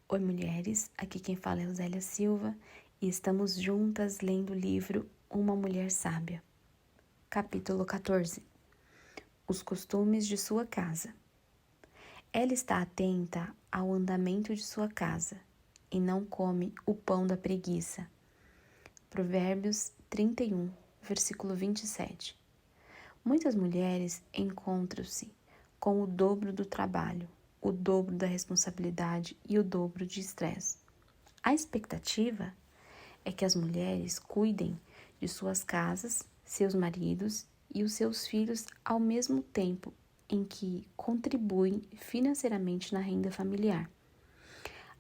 Oi, mulheres, aqui quem fala é Rosélia Silva e estamos juntas lendo o livro Uma Mulher Sábia. Capítulo 14. Os costumes de sua casa. Ela está atenta ao andamento de sua casa e não come o pão da preguiça. Provérbios 31, versículo 27. Muitas mulheres encontram-se com o dobro do trabalho, o dobro da responsabilidade e o dobro de estresse. A expectativa é que as mulheres cuidem de suas casas, seus maridos e os seus filhos ao mesmo tempo em que contribuem financeiramente na renda familiar.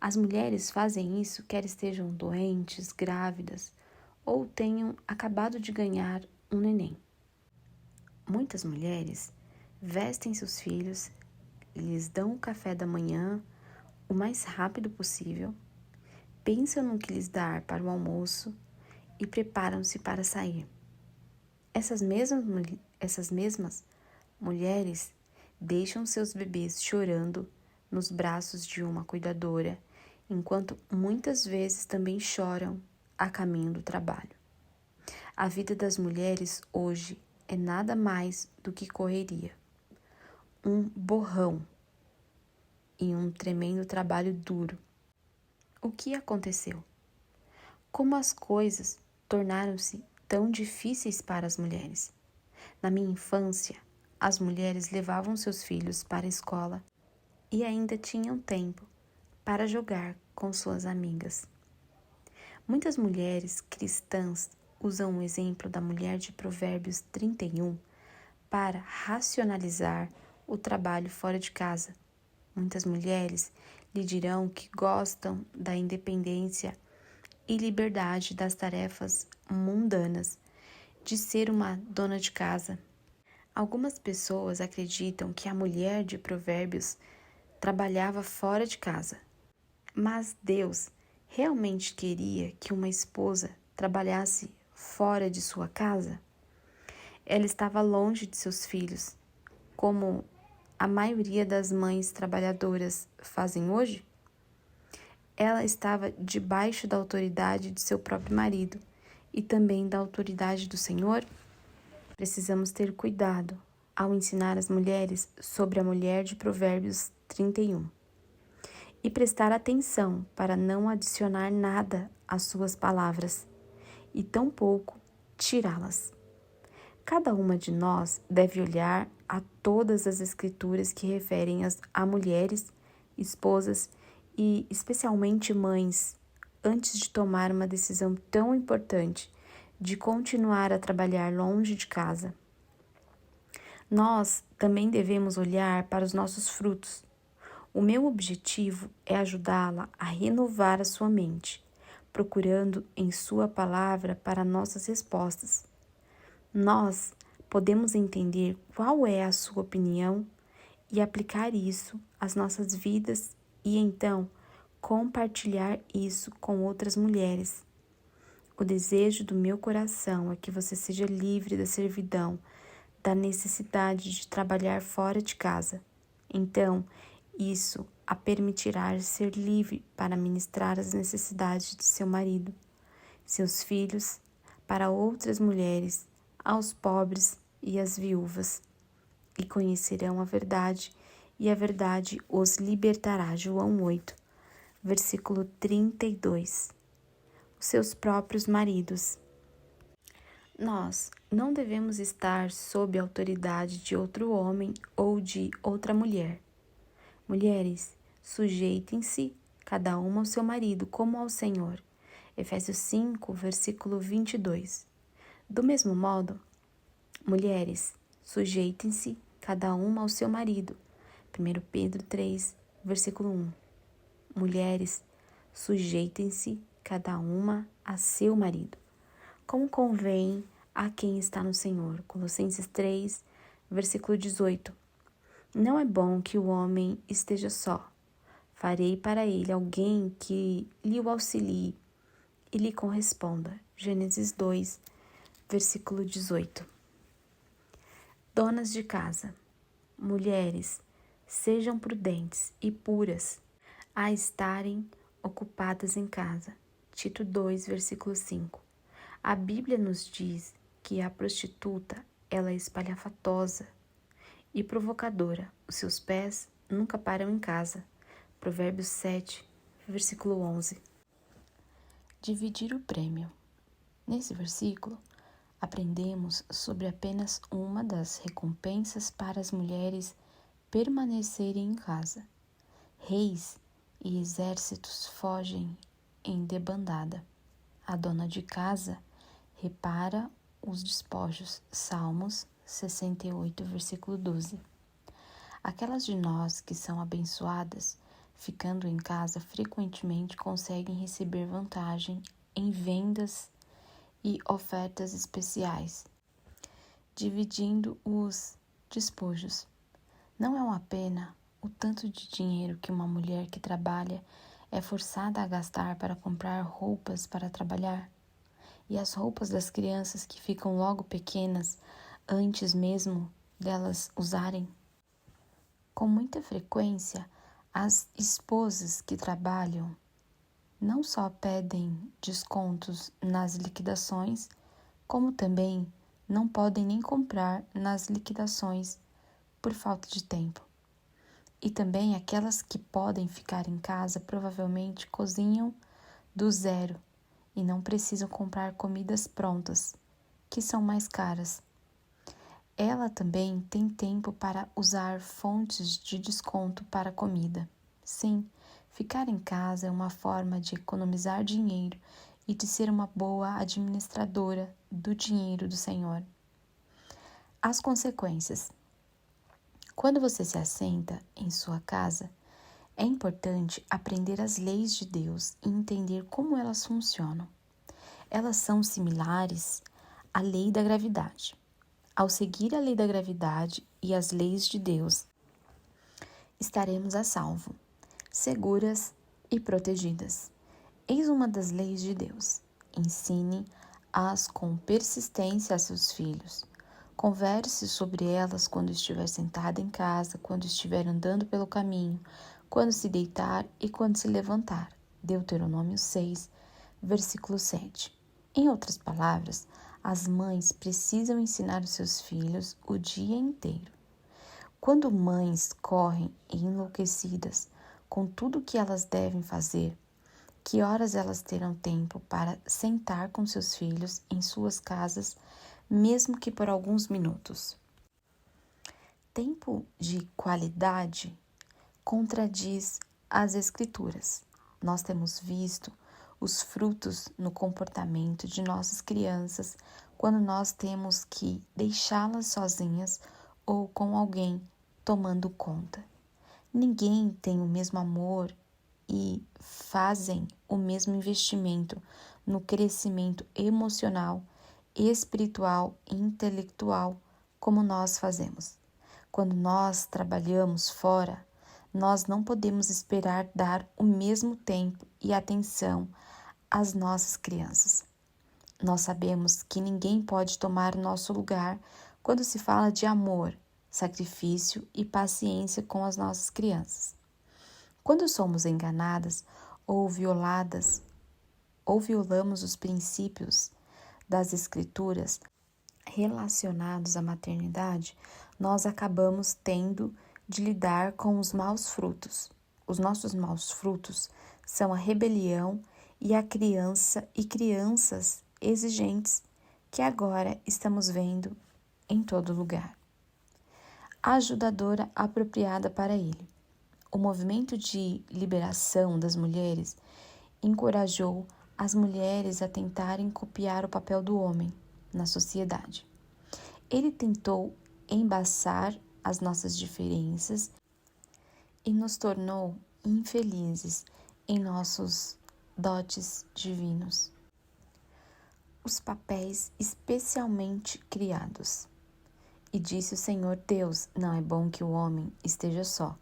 As mulheres fazem isso quer estejam doentes, grávidas ou tenham acabado de ganhar um neném. Muitas mulheres vestem seus filhos, lhes dão o café da manhã o mais rápido possível, pensam no que lhes dar para o almoço e preparam-se para sair. Essas mesmas mulheres deixam seus bebês chorando nos braços de uma cuidadora, enquanto muitas vezes também choram a caminho do trabalho. A vida das mulheres hoje é nada mais do que correria, um borrão e um tremendo trabalho duro. O que aconteceu? Como as coisas tornaram-se tão difíceis para as mulheres? Na minha infância, as mulheres levavam seus filhos para a escola e ainda tinham tempo para jogar com suas amigas. Muitas mulheres cristãs usam o exemplo da mulher de Provérbios 31 para racionalizar o trabalho fora de casa. Muitas mulheres lhe dirão que gostam da independência e liberdade das tarefas mundanas de ser uma dona de casa. Algumas pessoas acreditam que a mulher de Provérbios trabalhava fora de casa, mas Deus realmente queria que uma esposa trabalhasse fora de sua casa? Ela estava longe de seus filhos, como a maioria das mães trabalhadoras fazem hoje? Ela estava debaixo da autoridade de seu próprio marido e também da autoridade do Senhor? Precisamos ter cuidado ao ensinar as mulheres sobre a mulher de Provérbios 31 e prestar atenção para não adicionar nada às suas palavras e tampouco tirá-las. Cada uma de nós deve olhar a todas as escrituras que referem a mulheres, esposas e especialmente mães antes de tomar uma decisão tão importante de continuar a trabalhar longe de casa. Nós também devemos olhar para os nossos frutos. O meu objetivo é ajudá-la a renovar a sua mente, procurando em sua palavra para nossas respostas. Nós podemos entender qual é a sua opinião e aplicar isso às nossas vidas e então compartilhar isso com outras mulheres. O desejo do meu coração é que você seja livre da servidão, da necessidade de trabalhar fora de casa. Então, isso a permitirá ser livre para ministrar as necessidades de seu marido, seus filhos, para outras mulheres, aos pobres e às viúvas. E conhecerão a verdade, e a verdade os libertará. João 8, versículo 32. Os seus próprios maridos. Nós não devemos estar sob a autoridade de outro homem ou de outra mulher. Mulheres, sujeitem-se cada uma ao seu marido como ao Senhor. Efésios 5, versículo 22. Do mesmo modo, mulheres, sujeitem-se cada uma ao seu marido. 1 Pedro 3, versículo 1. Mulheres, sujeitem-se cada uma a seu marido, como convém a quem está no Senhor. Colossenses 3, versículo 18. Não é bom que o homem esteja só. Farei para ele alguém que lhe o auxilie e lhe corresponda. Gênesis 2, versículo 18. Donas de casa, mulheres, sejam prudentes e puras. a estarem ocupadas em casa. Tito 2, versículo 5. A Bíblia nos diz que a prostituta, ela é espalhafatosa e provocadora. Os seus pés nunca param em casa. Provérbios 7, versículo 11. Dividir o prêmio. Nesse versículo, aprendemos sobre apenas uma das recompensas para as mulheres permanecerem em casa. Reis e exércitos fogem em debandada. A dona de casa repara os despojos. Salmos 68, versículo 12. Aquelas de nós que são abençoadas, ficando em casa, frequentemente conseguem receber vantagem em vendas e ofertas especiais, dividindo os despojos. Não é uma pena o tanto de dinheiro que uma mulher que trabalha é forçada a gastar para comprar roupas para trabalhar? E as roupas das crianças que ficam logo pequenas antes mesmo delas usarem? Com muita frequência, as esposas que trabalham não só pedem descontos nas liquidações, como também não podem nem comprar nas liquidações por falta de tempo. E também aquelas que podem ficar em casa provavelmente cozinham do zero e não precisam comprar comidas prontas, que são mais caras. Ela também tem tempo para usar fontes de desconto para comida. Sim, ficar em casa é uma forma de economizar dinheiro e de ser uma boa administradora do dinheiro do Senhor. As consequências. Quando você se assenta em sua casa, é importante aprender as leis de Deus e entender como elas funcionam. Elas são similares à lei da gravidade. Ao seguir a lei da gravidade e as leis de Deus, estaremos a salvo, seguras e protegidas. Eis uma das leis de Deus. Ensine-as com persistência a seus filhos. Converse sobre elas quando estiver sentado em casa, quando estiver andando pelo caminho, quando se deitar e quando se levantar. Deuteronômio 6, versículo 7. Em outras palavras, as mães precisam ensinar os seus filhos o dia inteiro. Quando mães correm enlouquecidas com tudo o que elas devem fazer, que horas elas terão tempo para sentar com seus filhos em suas casas, mesmo que por alguns minutos? Tempo de qualidade contradiz as Escrituras. Nós temos visto os frutos no comportamento de nossas crianças quando nós temos que deixá-las sozinhas ou com alguém tomando conta. Ninguém tem o mesmo amor e fazem o mesmo investimento no crescimento emocional, espiritual e intelectual como nós fazemos. Quando nós trabalhamos fora, nós não podemos esperar dar o mesmo tempo e atenção às nossas crianças. Nós sabemos que ninguém pode tomar nosso lugar quando se fala de amor, sacrifício e paciência com as nossas crianças. Quando somos enganadas ou violadas, ou violamos os princípios das Escrituras relacionados à maternidade, nós acabamos tendo de lidar com os maus frutos. Os nossos maus frutos são a rebelião e a crianças exigentes que agora estamos vendo em todo lugar. A ajudadora apropriada para ele. O movimento de liberação das mulheres encorajou as mulheres a tentarem copiar o papel do homem na sociedade. Ele tentou embaçar as nossas diferenças e nos tornou infelizes em nossos dotes divinos. Os papéis especialmente criados. E disse o Senhor Deus: não é bom que o homem esteja só.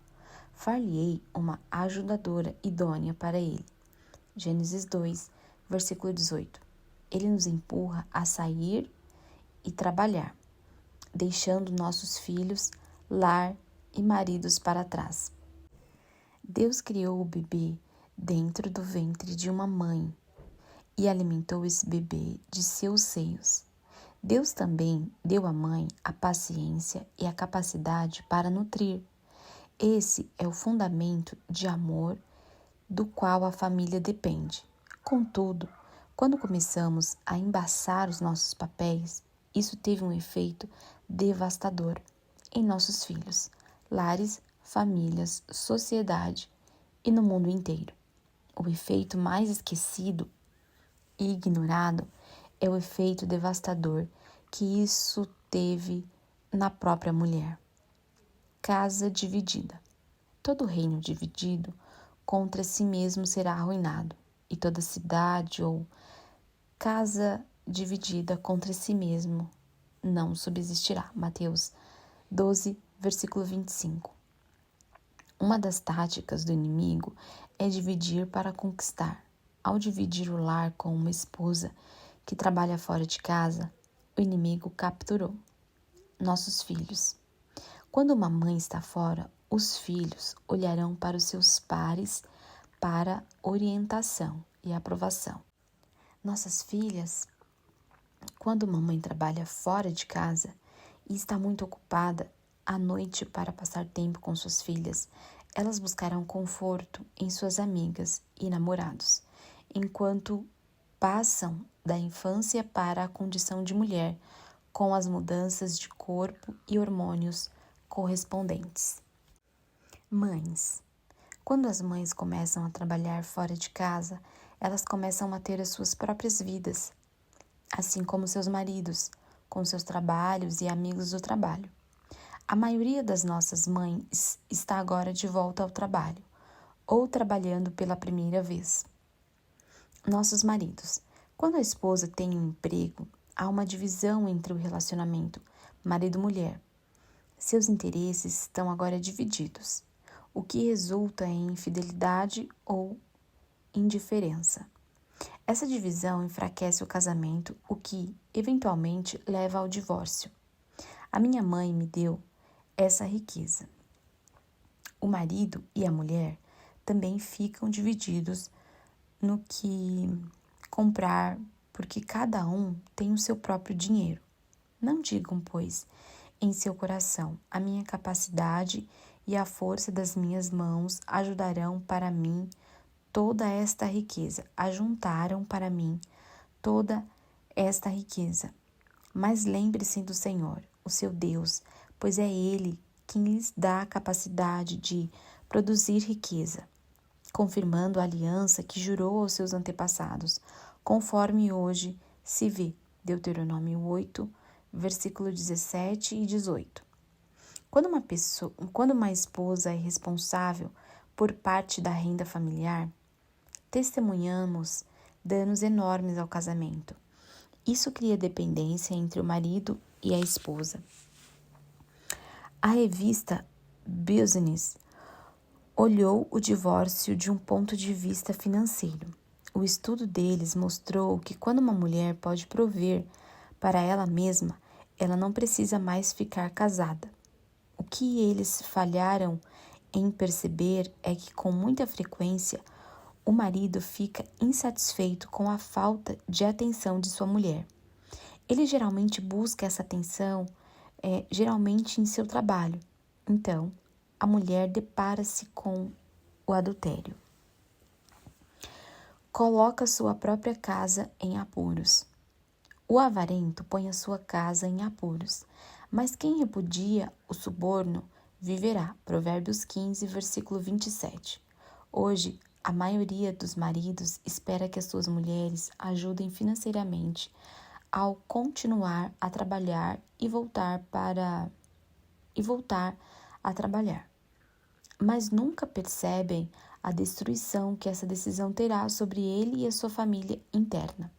Far-lhe-ei uma ajudadora idônea para ele. Gênesis 2, versículo 18. Ele nos empurra a sair e trabalhar, deixando nossos filhos, lar e maridos para trás. Deus criou o bebê dentro do ventre de uma mãe e alimentou esse bebê de seus seios. Deus também deu à mãe a paciência e a capacidade para nutrir. Esse é o fundamento de amor do qual a família depende. Contudo, quando começamos a embaçar os nossos papéis, isso teve um efeito devastador em nossos filhos, lares, famílias, sociedade e no mundo inteiro. O efeito mais esquecido e ignorado é o efeito devastador que isso teve na própria mulher. Casa dividida. Todo reino dividido contra si mesmo será arruinado, e toda cidade ou casa dividida contra si mesmo não subsistirá. Mateus 12, versículo 25. Uma das táticas do inimigo é dividir para conquistar. Ao dividir o lar com uma esposa que trabalha fora de casa, o inimigo capturou nossos filhos. Quando uma mãe está fora, os filhos olharão para os seus pares para orientação e aprovação. Nossas filhas, quando uma mãe trabalha fora de casa e está muito ocupada à noite para passar tempo com suas filhas, elas buscarão conforto em suas amigas e namorados, enquanto passam da infância para a condição de mulher, com as mudanças de corpo e hormônios correspondentes. Mães. Quando as mães começam a trabalhar fora de casa, elas começam a ter as suas próprias vidas, assim como seus maridos, com seus trabalhos e amigos do trabalho. A maioria das nossas mães está agora de volta ao trabalho, ou trabalhando pela primeira vez. Nossos maridos. Quando a esposa tem um emprego, há uma divisão entre o relacionamento marido-mulher. Seus interesses estão agora divididos, o que resulta em infidelidade ou indiferença. Essa divisão enfraquece o casamento, o que, eventualmente, leva ao divórcio. A minha mãe me deu essa riqueza. O marido e a mulher também ficam divididos no que comprar, porque cada um tem o seu próprio dinheiro. Não digam, pois, em seu coração, a minha capacidade e a força das minhas mãos ajudarão para mim toda esta riqueza, ajuntaram para mim toda esta riqueza. Mas lembre-se do Senhor, o seu Deus, pois é Ele quem lhes dá a capacidade de produzir riqueza, confirmando a aliança que jurou aos seus antepassados, conforme hoje se vê. Deuteronômio 8, versículo 17 e 18. Quando uma esposa é responsável por parte da renda familiar, testemunhamos danos enormes ao casamento. Isso cria dependência entre o marido e a esposa. A revista Business olhou o divórcio de um ponto de vista financeiro. O estudo deles mostrou que quando uma mulher pode prover para ela mesma, ela não precisa mais ficar casada. O que eles falharam em perceber é que, com muita frequência, o marido fica insatisfeito com a falta de atenção de sua mulher. Ele geralmente busca essa atenção, geralmente em seu trabalho. Então, a mulher depara-se com o adultério. Coloca sua própria casa em apuros. O avarento põe a sua casa em apuros, mas quem repudia o suborno viverá. Provérbios 15, versículo 27. Hoje, a maioria dos maridos espera que as suas mulheres ajudem financeiramente ao continuar a trabalhar e voltar a trabalhar. Mas nunca percebem a destruição que essa decisão terá sobre ele e a sua família interna.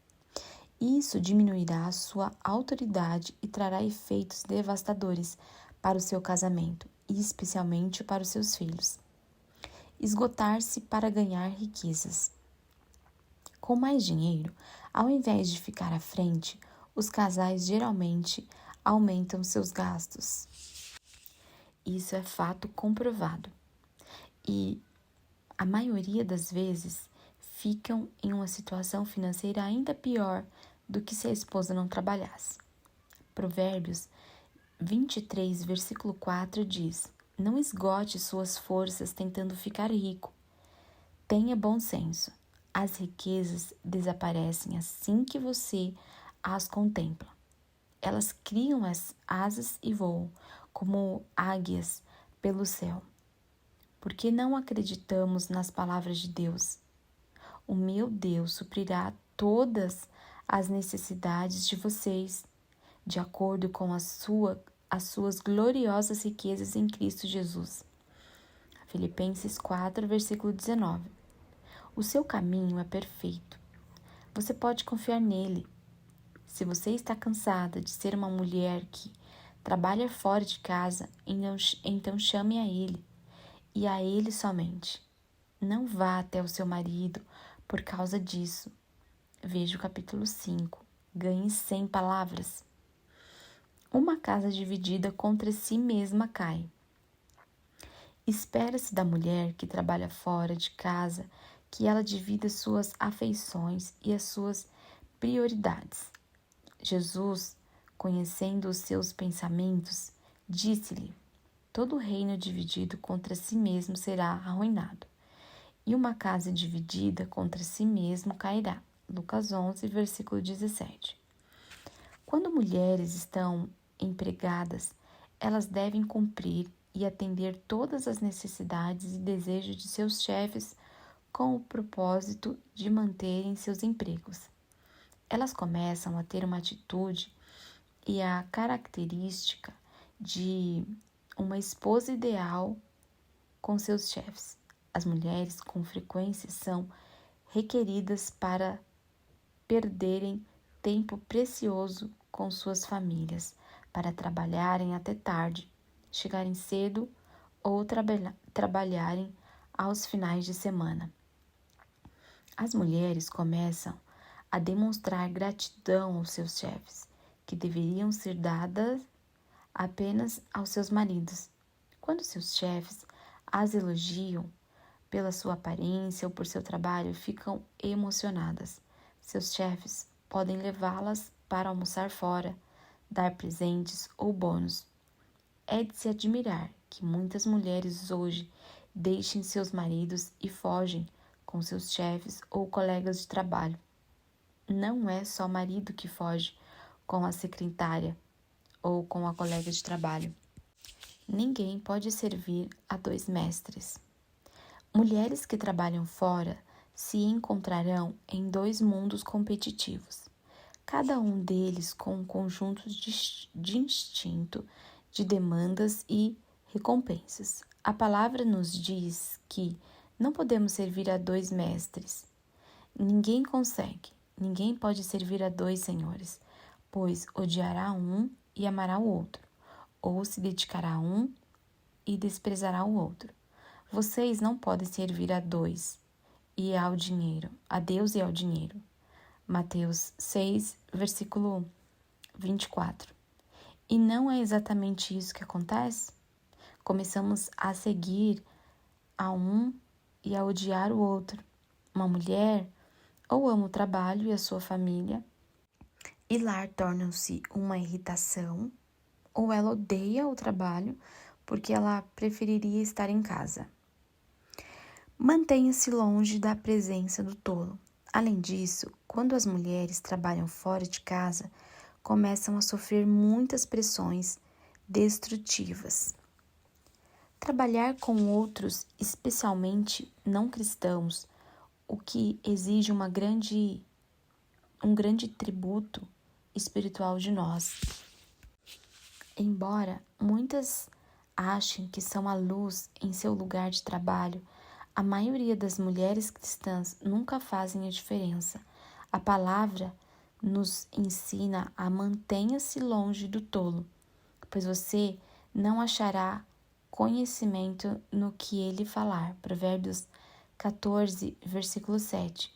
Isso diminuirá a sua autoridade e trará efeitos devastadores para o seu casamento e especialmente para os seus filhos. Esgotar-se para ganhar riquezas. Com mais dinheiro, ao invés de ficar à frente, os casais geralmente aumentam seus gastos. Isso é fato comprovado. E a maioria das vezes ficam em uma situação financeira ainda pior do que se a esposa não trabalhasse. Provérbios 23, versículo 4 diz: Não esgote suas forças tentando ficar rico. Tenha bom senso. As riquezas desaparecem assim que você as contempla. Elas criam as asas e voam, como águias, pelo céu. Porque não acreditamos nas palavras de Deus? O meu Deus suprirá todas as necessidades de vocês, de acordo com as suas gloriosas riquezas em Cristo Jesus. Filipenses 4, versículo 19. O seu caminho é perfeito. Você pode confiar nele. Se você está cansada de ser uma mulher que trabalha fora de casa, então chame a ele, e a ele somente. Não vá até o seu marido por causa disso. Veja o capítulo 5. Ganhe 100 palavras. Uma casa dividida contra si mesma cai. Espera-se da mulher que trabalha fora de casa que ela divida suas afeições e as suas prioridades. Jesus, conhecendo os seus pensamentos, disse-lhe: Todo reino dividido contra si mesmo será arruinado, e uma casa dividida contra si mesmo cairá. Lucas 11, versículo 17. Quando mulheres estão empregadas, elas devem cumprir e atender todas as necessidades e desejos de seus chefes com o propósito de manterem seus empregos. Elas começam a ter uma atitude e a característica de uma esposa ideal com seus chefes. As mulheres, com frequência, são requeridas para perderem tempo precioso com suas famílias, para trabalharem até tarde, chegarem cedo ou trabalharem aos finais de semana. As mulheres começam a demonstrar gratidão aos seus chefes, que deveriam ser dadas apenas aos seus maridos. Quando seus chefes as elogiam pela sua aparência ou por seu trabalho, ficam emocionadas. Seus chefes podem levá-las para almoçar fora, dar presentes ou bônus. É de se admirar que muitas mulheres hoje deixem seus maridos e fogem com seus chefes ou colegas de trabalho. Não é só marido que foge com a secretária ou com a colega de trabalho. Ninguém pode servir a dois mestres. Mulheres que trabalham fora se encontrarão em dois mundos competitivos, cada um deles com um conjunto distinto de demandas e recompensas. A palavra nos diz que não podemos servir a dois mestres. Ninguém consegue, ninguém pode servir a dois senhores, pois odiará um e amará o outro, ou se dedicará a um e desprezará o outro. Vocês não podem servir a dois e ao dinheiro, a Deus e ao dinheiro. Mateus 6, versículo 24. E não é exatamente isso que acontece? Começamos a seguir a um e a odiar o outro. Uma mulher ou ama o trabalho e a sua família, e lar tornam-se uma irritação, ou ela odeia o trabalho porque ela preferiria estar em casa. Mantenha-se longe da presença do tolo. Além disso, quando as mulheres trabalham fora de casa, começam a sofrer muitas pressões destrutivas. Trabalhar com outros, especialmente não cristãos, o que exige um grande tributo espiritual de nós. Embora muitas achem que são a luz em seu lugar de trabalho, a maioria das mulheres cristãs nunca fazem a diferença. A palavra nos ensina a mantenha-se longe do tolo, pois você não achará conhecimento no que ele falar. Provérbios 14, versículo 7.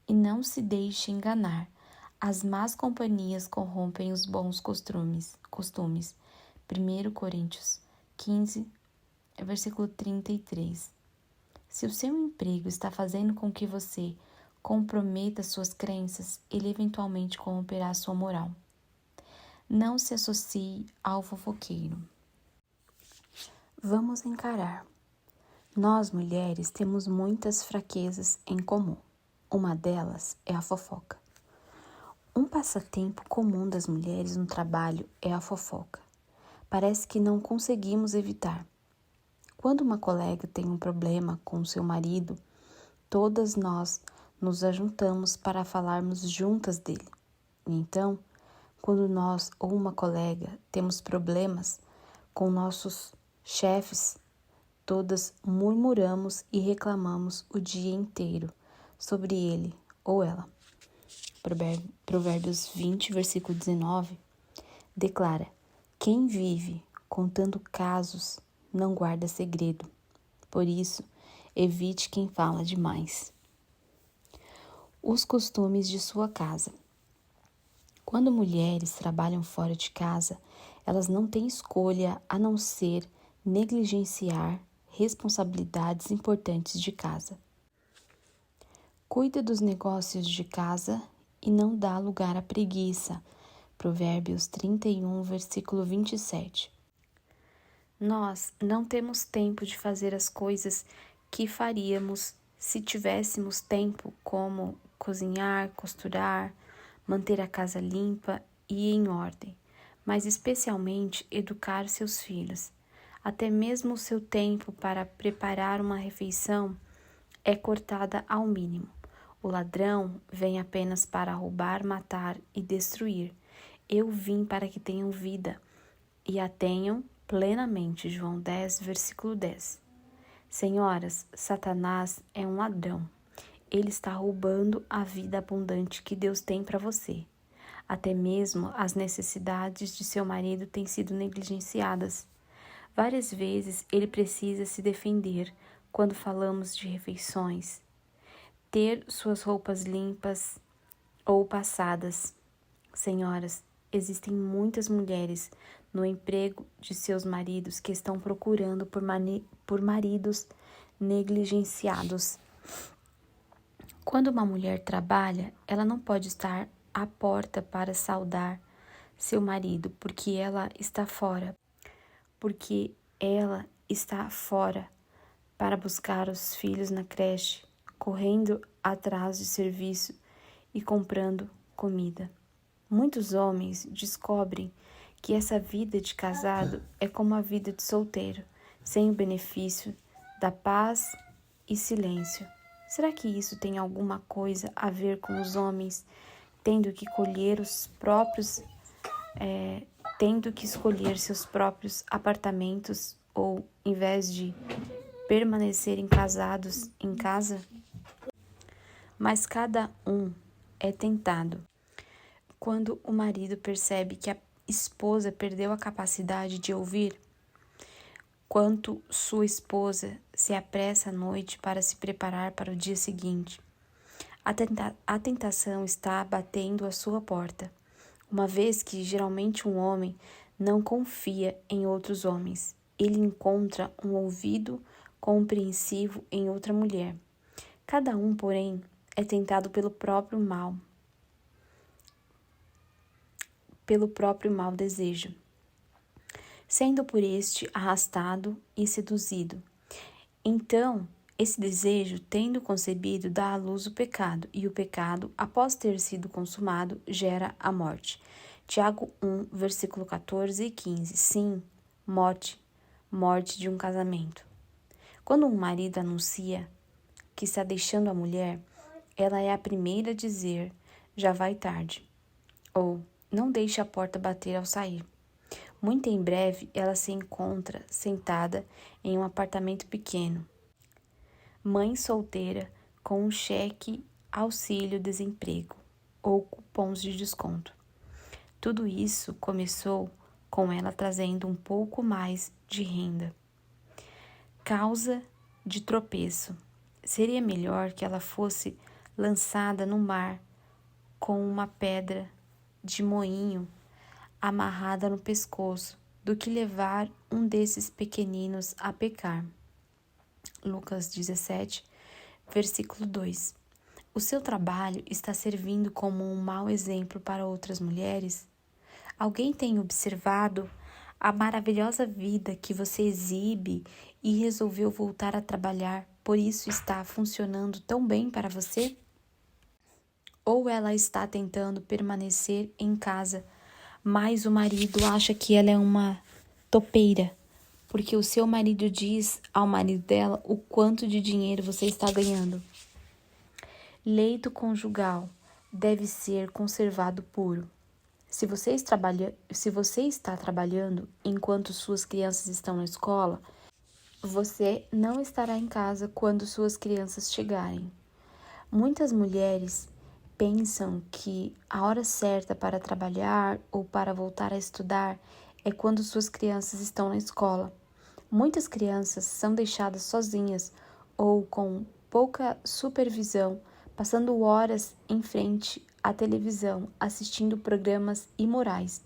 E não se deixe enganar. As más companhias corrompem os bons costumes. 1 Coríntios 15, versículo 33. Se o seu emprego está fazendo com que você comprometa suas crenças, ele eventualmente corromperá sua moral. Não se associe ao fofoqueiro. Vamos encarar. Nós, mulheres, temos muitas fraquezas em comum. Uma delas é a fofoca. Um passatempo comum das mulheres no trabalho é a fofoca. Parece que não conseguimos evitar. Quando uma colega tem um problema com seu marido, todas nós nos ajuntamos para falarmos juntas dele. E então, quando nós ou uma colega temos problemas com nossos chefes, todas murmuramos e reclamamos o dia inteiro sobre ele ou ela. Provérbios 20, versículo 19, declara: quem vive contando casos não guarda segredo. Por isso, evite quem fala demais. Os costumes de sua casa. Quando mulheres trabalham fora de casa, elas não têm escolha a não ser negligenciar responsabilidades importantes de casa. Cuida dos negócios de casa e não dá lugar à preguiça. Provérbios 31, versículo 27. Nós não temos tempo de fazer as coisas que faríamos se tivéssemos tempo, como cozinhar, costurar, manter a casa limpa e em ordem, mas especialmente educar seus filhos. Até mesmo o seu tempo para preparar uma refeição é cortada ao mínimo. O ladrão vem apenas para roubar, matar e destruir. Eu vim para que tenham vida e a tenham plenamente. João 10, versículo 10. Senhoras, Satanás é um ladrão. Ele está roubando a vida abundante que Deus tem para você. Até mesmo as necessidades de seu marido têm sido negligenciadas. Várias vezes ele precisa se defender quando falamos de refeições, ter suas roupas limpas ou passadas. Senhoras, existem muitas mulheres no emprego de seus maridos que estão procurando por maridos negligenciados. Quando uma mulher trabalha, ela não pode estar à porta para saudar seu marido, porque ela está fora para buscar os filhos na creche, correndo atrás de serviço e comprando comida. Muitos homens descobrem que essa vida de casado é como a vida de solteiro, sem o benefício da paz e silêncio. Será que isso tem alguma coisa a ver com os homens tendo que escolher seus próprios apartamentos ou, em vez de permanecerem casados em casa? Mas cada um é tentado. Quando o marido percebe que a esposa perdeu a capacidade de ouvir, quanto sua esposa se apressa à noite para se preparar para o dia seguinte, a tentação está batendo à sua porta, uma vez que geralmente um homem não confia em outros homens. Ele encontra um ouvido compreensivo em outra mulher. Cada um, porém, é tentado pelo próprio mau desejo, sendo por este arrastado e seduzido. Então, esse desejo, tendo concebido, dá à luz o pecado, e o pecado, após ter sido consumado, gera a morte. Tiago 1, versículo 14 e 15. Sim, morte de um casamento. Quando um marido anuncia que está deixando a mulher, ela é a primeira a dizer: já vai tarde, ou não deixe a porta bater ao sair. Muito em breve, ela se encontra sentada em um apartamento pequeno, mãe solteira com um cheque auxílio-desemprego ou cupons de desconto. Tudo isso começou com ela trazendo um pouco mais de renda. Causa de tropeço. Seria melhor que ela fosse lançada no mar com uma pedra de moinho amarrada no pescoço do que levar um desses pequeninos a pecar. Lucas 17, versículo 2. O seu trabalho está servindo como um mau exemplo para outras mulheres? Alguém tem observado a maravilhosa vida que você exibe e resolveu voltar a trabalhar, por isso está funcionando tão bem para você? Ou ela está tentando permanecer em casa, mas o marido acha que ela é uma topeira, porque o seu marido diz ao marido dela o quanto de dinheiro você está ganhando. Leito conjugal deve ser conservado puro. Se você está trabalhando enquanto suas crianças estão na escola, você não estará em casa quando suas crianças chegarem. Muitas mulheres pensam que a hora certa para trabalhar ou para voltar a estudar é quando suas crianças estão na escola. Muitas crianças são deixadas sozinhas ou com pouca supervisão, passando horas em frente à televisão, assistindo programas imorais.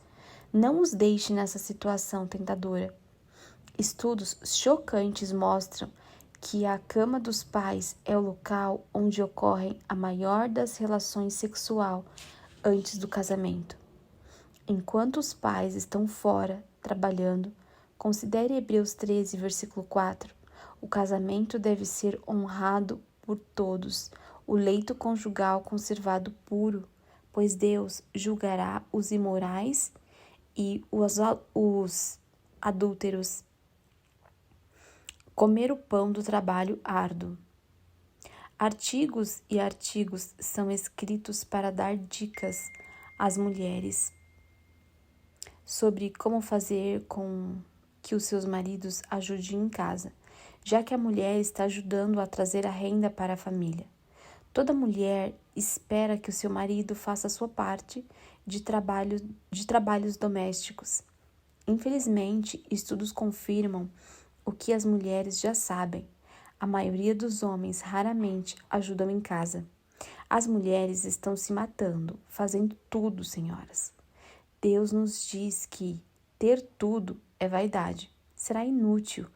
Não os deixe nessa situação tentadora. Estudos chocantes mostram que a cama dos pais é o local onde ocorrem a maior das relações sexuais antes do casamento. Enquanto os pais estão fora, trabalhando, considere Hebreus 13, versículo 4. O casamento deve ser honrado por todos, o leito conjugal conservado puro, pois Deus julgará os imorais e os adúlteros. Comer o pão do trabalho árduo. Artigos e artigos são escritos para dar dicas às mulheres sobre como fazer com que os seus maridos ajudem em casa, já que a mulher está ajudando a trazer a renda para a família. Toda mulher espera que o seu marido faça a sua parte de trabalhos domésticos. Infelizmente, estudos confirmam o que as mulheres já sabem. A maioria dos homens raramente ajudam em casa. As mulheres estão se matando, fazendo tudo, senhoras. Deus nos diz que ter tudo é vaidade. Será inútil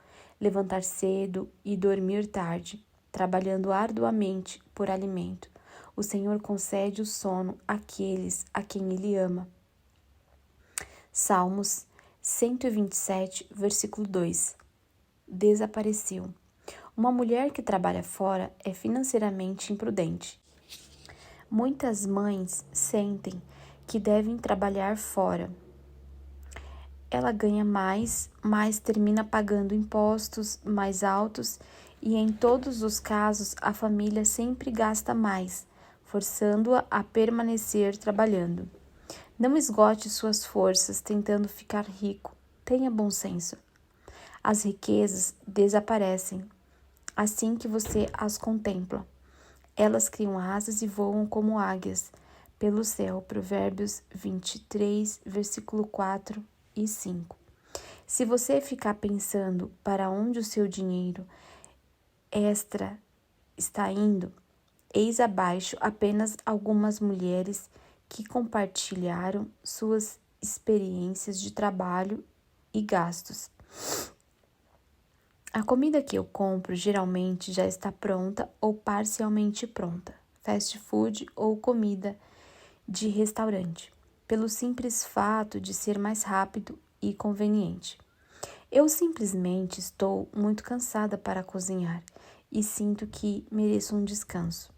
levantar cedo e dormir tarde, trabalhando arduamente por alimento. O Senhor concede o sono àqueles a quem Ele ama. Salmos 127, versículo 2. Desapareceu. Uma mulher que trabalha fora é financeiramente imprudente. Muitas mães sentem que devem trabalhar fora. Ela ganha mais, mas termina pagando impostos mais altos e em todos os casos a família sempre gasta mais, forçando-a a permanecer trabalhando. Não esgote suas forças tentando ficar rico. Tenha bom senso. As riquezas desaparecem assim que você as contempla. Elas criam asas e voam como águias pelo céu. Provérbios 23, versículo 4 e 5. Se você ficar pensando para onde o seu dinheiro extra está indo, eis abaixo apenas algumas mulheres que compartilharam suas experiências de trabalho e gastos. A comida que eu compro geralmente já está pronta ou parcialmente pronta, fast food ou comida de restaurante, pelo simples fato de ser mais rápido e conveniente. Eu simplesmente estou muito cansada para cozinhar e sinto que mereço um descanso.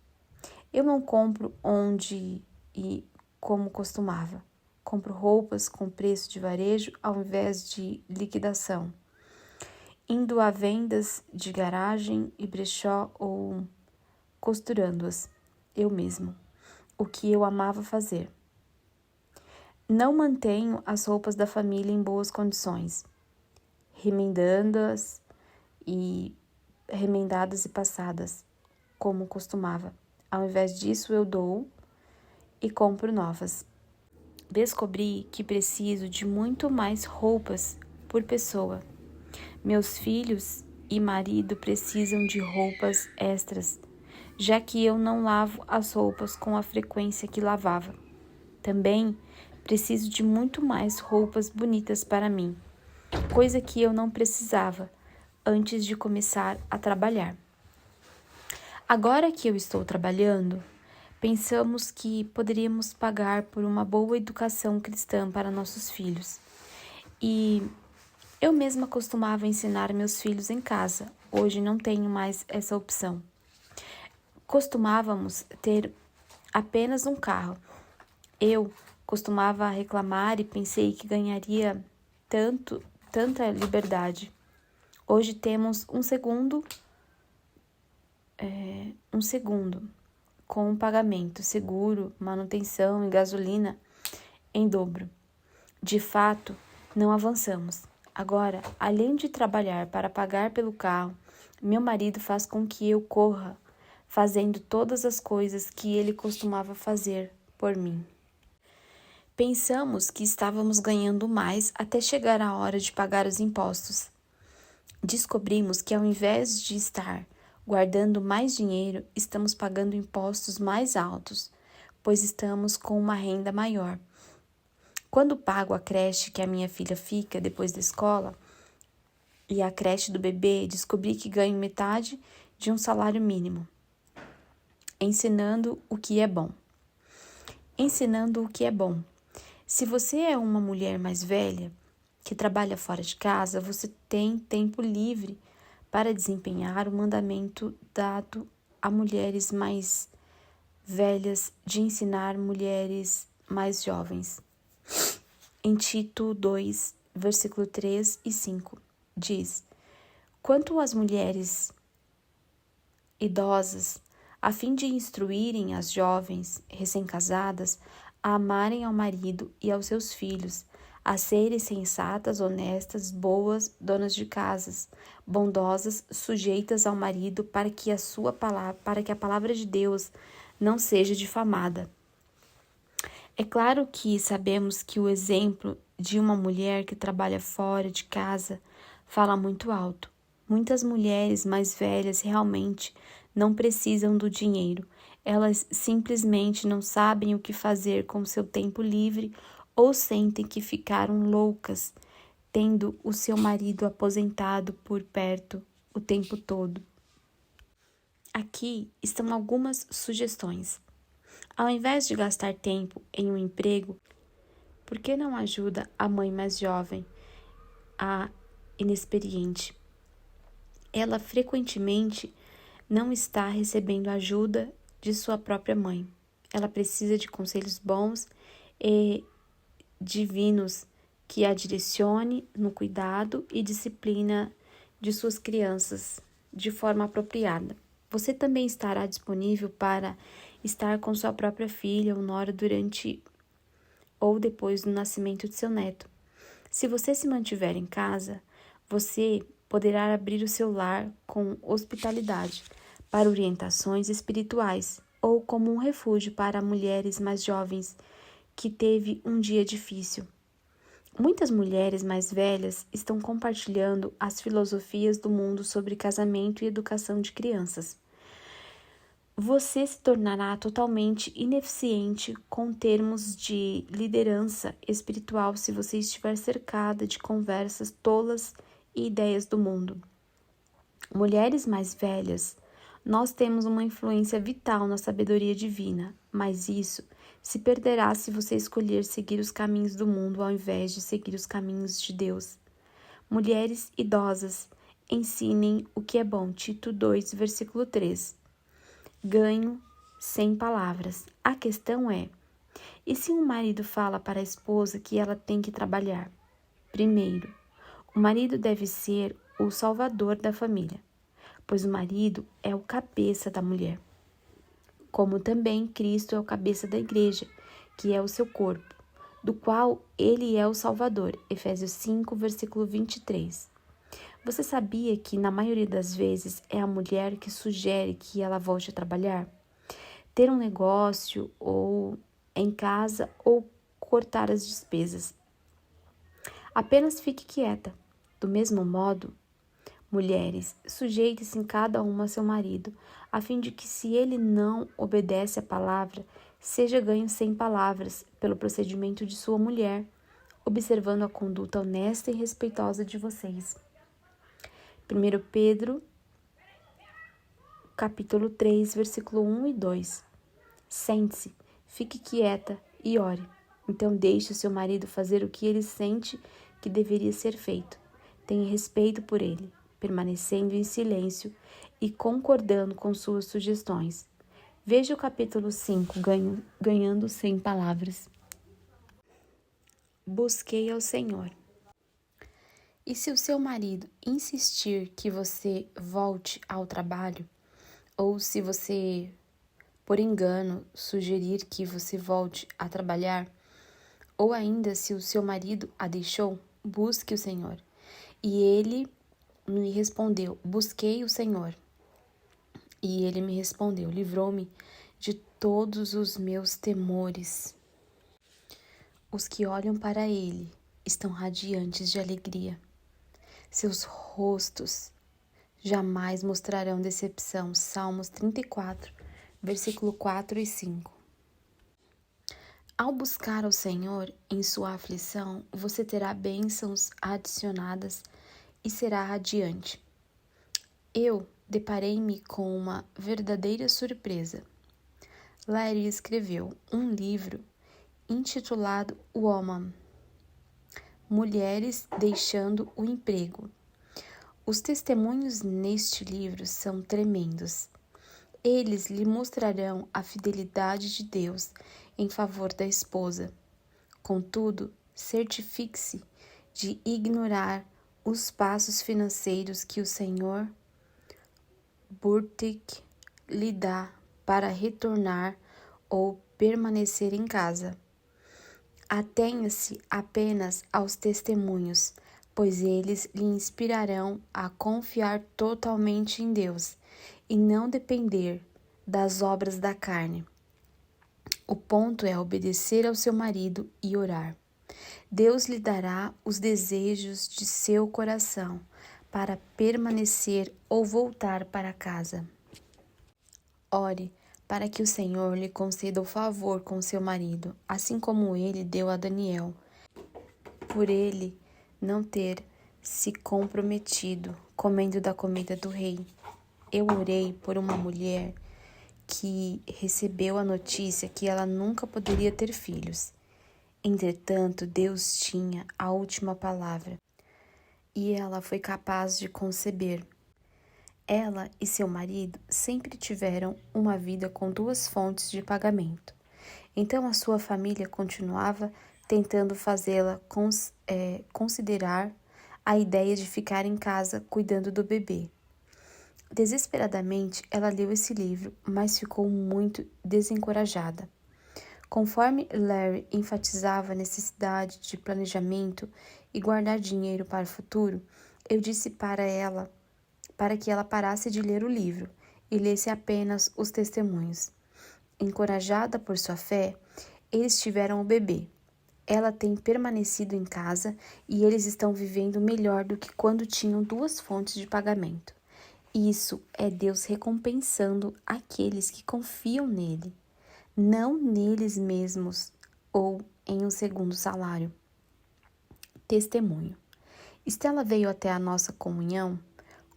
Eu não compro onde e como costumava. Compro roupas com preço de varejo ao invés de liquidação, indo a vendas de garagem e brechó ou costurando-as eu mesmo, o que eu amava fazer. Não mantenho as roupas da família em boas condições, remendadas e passadas, como costumava. Ao invés disso, eu dou e compro novas. Descobri que preciso de muito mais roupas por pessoa. Meus filhos e marido precisam de roupas extras, já que eu não lavo as roupas com a frequência que lavava. Também preciso de muito mais roupas bonitas para mim, coisa que eu não precisava antes de começar a trabalhar. Agora que eu estou trabalhando, pensamos que poderíamos pagar por uma boa educação cristã para nossos filhos. E eu mesma costumava ensinar meus filhos em casa. Hoje não tenho mais essa opção. Costumávamos ter apenas um carro. Eu costumava reclamar e pensei que ganharia tanta liberdade. Hoje temos um segundo com pagamento, seguro, manutenção e gasolina em dobro. De fato, não avançamos. Agora, além de trabalhar para pagar pelo carro, meu marido faz com que eu corra, fazendo todas as coisas que ele costumava fazer por mim. Pensamos que estávamos ganhando mais até chegar a hora de pagar os impostos. Descobrimos que ao invés de estar guardando mais dinheiro, estamos pagando impostos mais altos, pois estamos com uma renda maior. Quando pago a creche que a minha filha fica depois da escola e a creche do bebê, descobri que ganho metade de um salário mínimo. Ensinando o que é bom. Ensinando o que é bom. Se você é uma mulher mais velha, que trabalha fora de casa, você tem tempo livre para desempenhar o mandamento dado a mulheres mais velhas de ensinar mulheres mais jovens. Em Tito 2, versículo 3 e 5, diz: quanto às mulheres idosas, a fim de instruírem as jovens recém-casadas a amarem ao marido e aos seus filhos, a serem sensatas, honestas, boas, donas de casas, bondosas, sujeitas ao marido, para que a palavra de Deus não seja difamada. É claro que sabemos que o exemplo de uma mulher que trabalha fora de casa fala muito alto. Muitas mulheres mais velhas realmente não precisam do dinheiro. Elas simplesmente não sabem o que fazer com seu tempo livre ou sentem que ficaram loucas, tendo o seu marido aposentado por perto o tempo todo. Aqui estão algumas sugestões. Ao invés de gastar tempo em um emprego, por que não ajuda a mãe mais jovem, a inexperiente? Ela frequentemente não está recebendo ajuda de sua própria mãe. Ela precisa de conselhos bons e divinos que a direcione no cuidado e disciplina de suas crianças de forma apropriada. Você também estará disponível para estar com sua própria filha ou nora durante ou depois do nascimento de seu neto. Se você se mantiver em casa, você poderá abrir o seu lar com hospitalidade para orientações espirituais ou como um refúgio para mulheres mais jovens que teve um dia difícil. Muitas mulheres mais velhas estão compartilhando as filosofias do mundo sobre casamento e educação de crianças. Você se tornará totalmente ineficiente com termos de liderança espiritual se você estiver cercada de conversas tolas e ideias do mundo. Mulheres mais velhas, nós temos uma influência vital na sabedoria divina, mas isso se perderá se você escolher seguir os caminhos do mundo ao invés de seguir os caminhos de Deus. Mulheres idosas, ensinem o que é bom. Tito 2, versículo 3. Ganho sem palavras. A questão é: e se um marido fala para a esposa que ela tem que trabalhar? Primeiro, o marido deve ser o salvador da família, pois o marido é o cabeça da mulher, como também Cristo é o cabeça da igreja, que é o seu corpo, do qual ele é o salvador. Efésios 5, versículo 23. Você sabia que, na maioria das vezes, é a mulher que sugere que ela volte a trabalhar? Ter um negócio ou em casa ou cortar as despesas. Apenas fique quieta. Do mesmo modo, mulheres, sujeite-se em cada uma a seu marido, a fim de que, se ele não obedece à palavra, seja ganho sem palavras pelo procedimento de sua mulher, observando a conduta honesta e respeitosa de vocês. 1 Pedro, capítulo 3, versículo 1 e 2. Sente-se, fique quieta e ore. Então deixe o seu marido fazer o que ele sente que deveria ser feito. Tenha respeito por ele, permanecendo em silêncio e concordando com suas sugestões. Veja o capítulo 5, ganhando 100 palavras. Busquei ao Senhor. E se o seu marido insistir que você volte ao trabalho, ou se você, por engano, sugerir que você volte a trabalhar, ou ainda se o seu marido a deixou, busque o Senhor. E ele me respondeu, busquei o Senhor. E ele me respondeu, livrou-me de todos os meus temores. Os que olham para ele estão radiantes de alegria. Seus rostos jamais mostrarão decepção. Salmos 34, versículo 4 e 5. Ao buscar ao Senhor em sua aflição, você terá bênçãos adicionadas e será radiante. Eu deparei-me com uma verdadeira surpresa. Larry escreveu um livro intitulado Woman, Mulheres Deixando o Emprego. Os testemunhos neste livro são tremendos. Eles lhe mostrarão a fidelidade de Deus em favor da esposa. Contudo, certifique-se de ignorar os passos financeiros que o Sr. Burtick lhe dá para retornar ou permanecer em casa. Atenha-se apenas aos testemunhos, pois eles lhe inspirarão a confiar totalmente em Deus e não depender das obras da carne. O ponto é obedecer ao seu marido e orar. Deus lhe dará os desejos de seu coração para permanecer ou voltar para casa. Ore para que o Senhor lhe conceda o favor com seu marido, assim como ele deu a Daniel, por ele não ter se comprometido comendo da comida do rei. Eu orei por uma mulher que recebeu a notícia que ela nunca poderia ter filhos. Entretanto, Deus tinha a última palavra e ela foi capaz de conceber. Ela e seu marido sempre tiveram uma vida com 2 fontes de pagamento. Então a sua família continuava tentando fazê-la considerar a ideia de ficar em casa cuidando do bebê. Desesperadamente, ela leu esse livro, mas ficou muito desencorajada. Conforme Larry enfatizava a necessidade de planejamento e guardar dinheiro para o futuro, eu disse para que ela parasse de ler o livro e lesse apenas os testemunhos. Encorajada por sua fé, eles tiveram o bebê. Ela tem permanecido em casa e eles estão vivendo melhor do que quando tinham 2 fontes de pagamento. Isso é Deus recompensando aqueles que confiam nele, não neles mesmos ou em um segundo salário. Testemunho. Estela veio até a nossa comunhão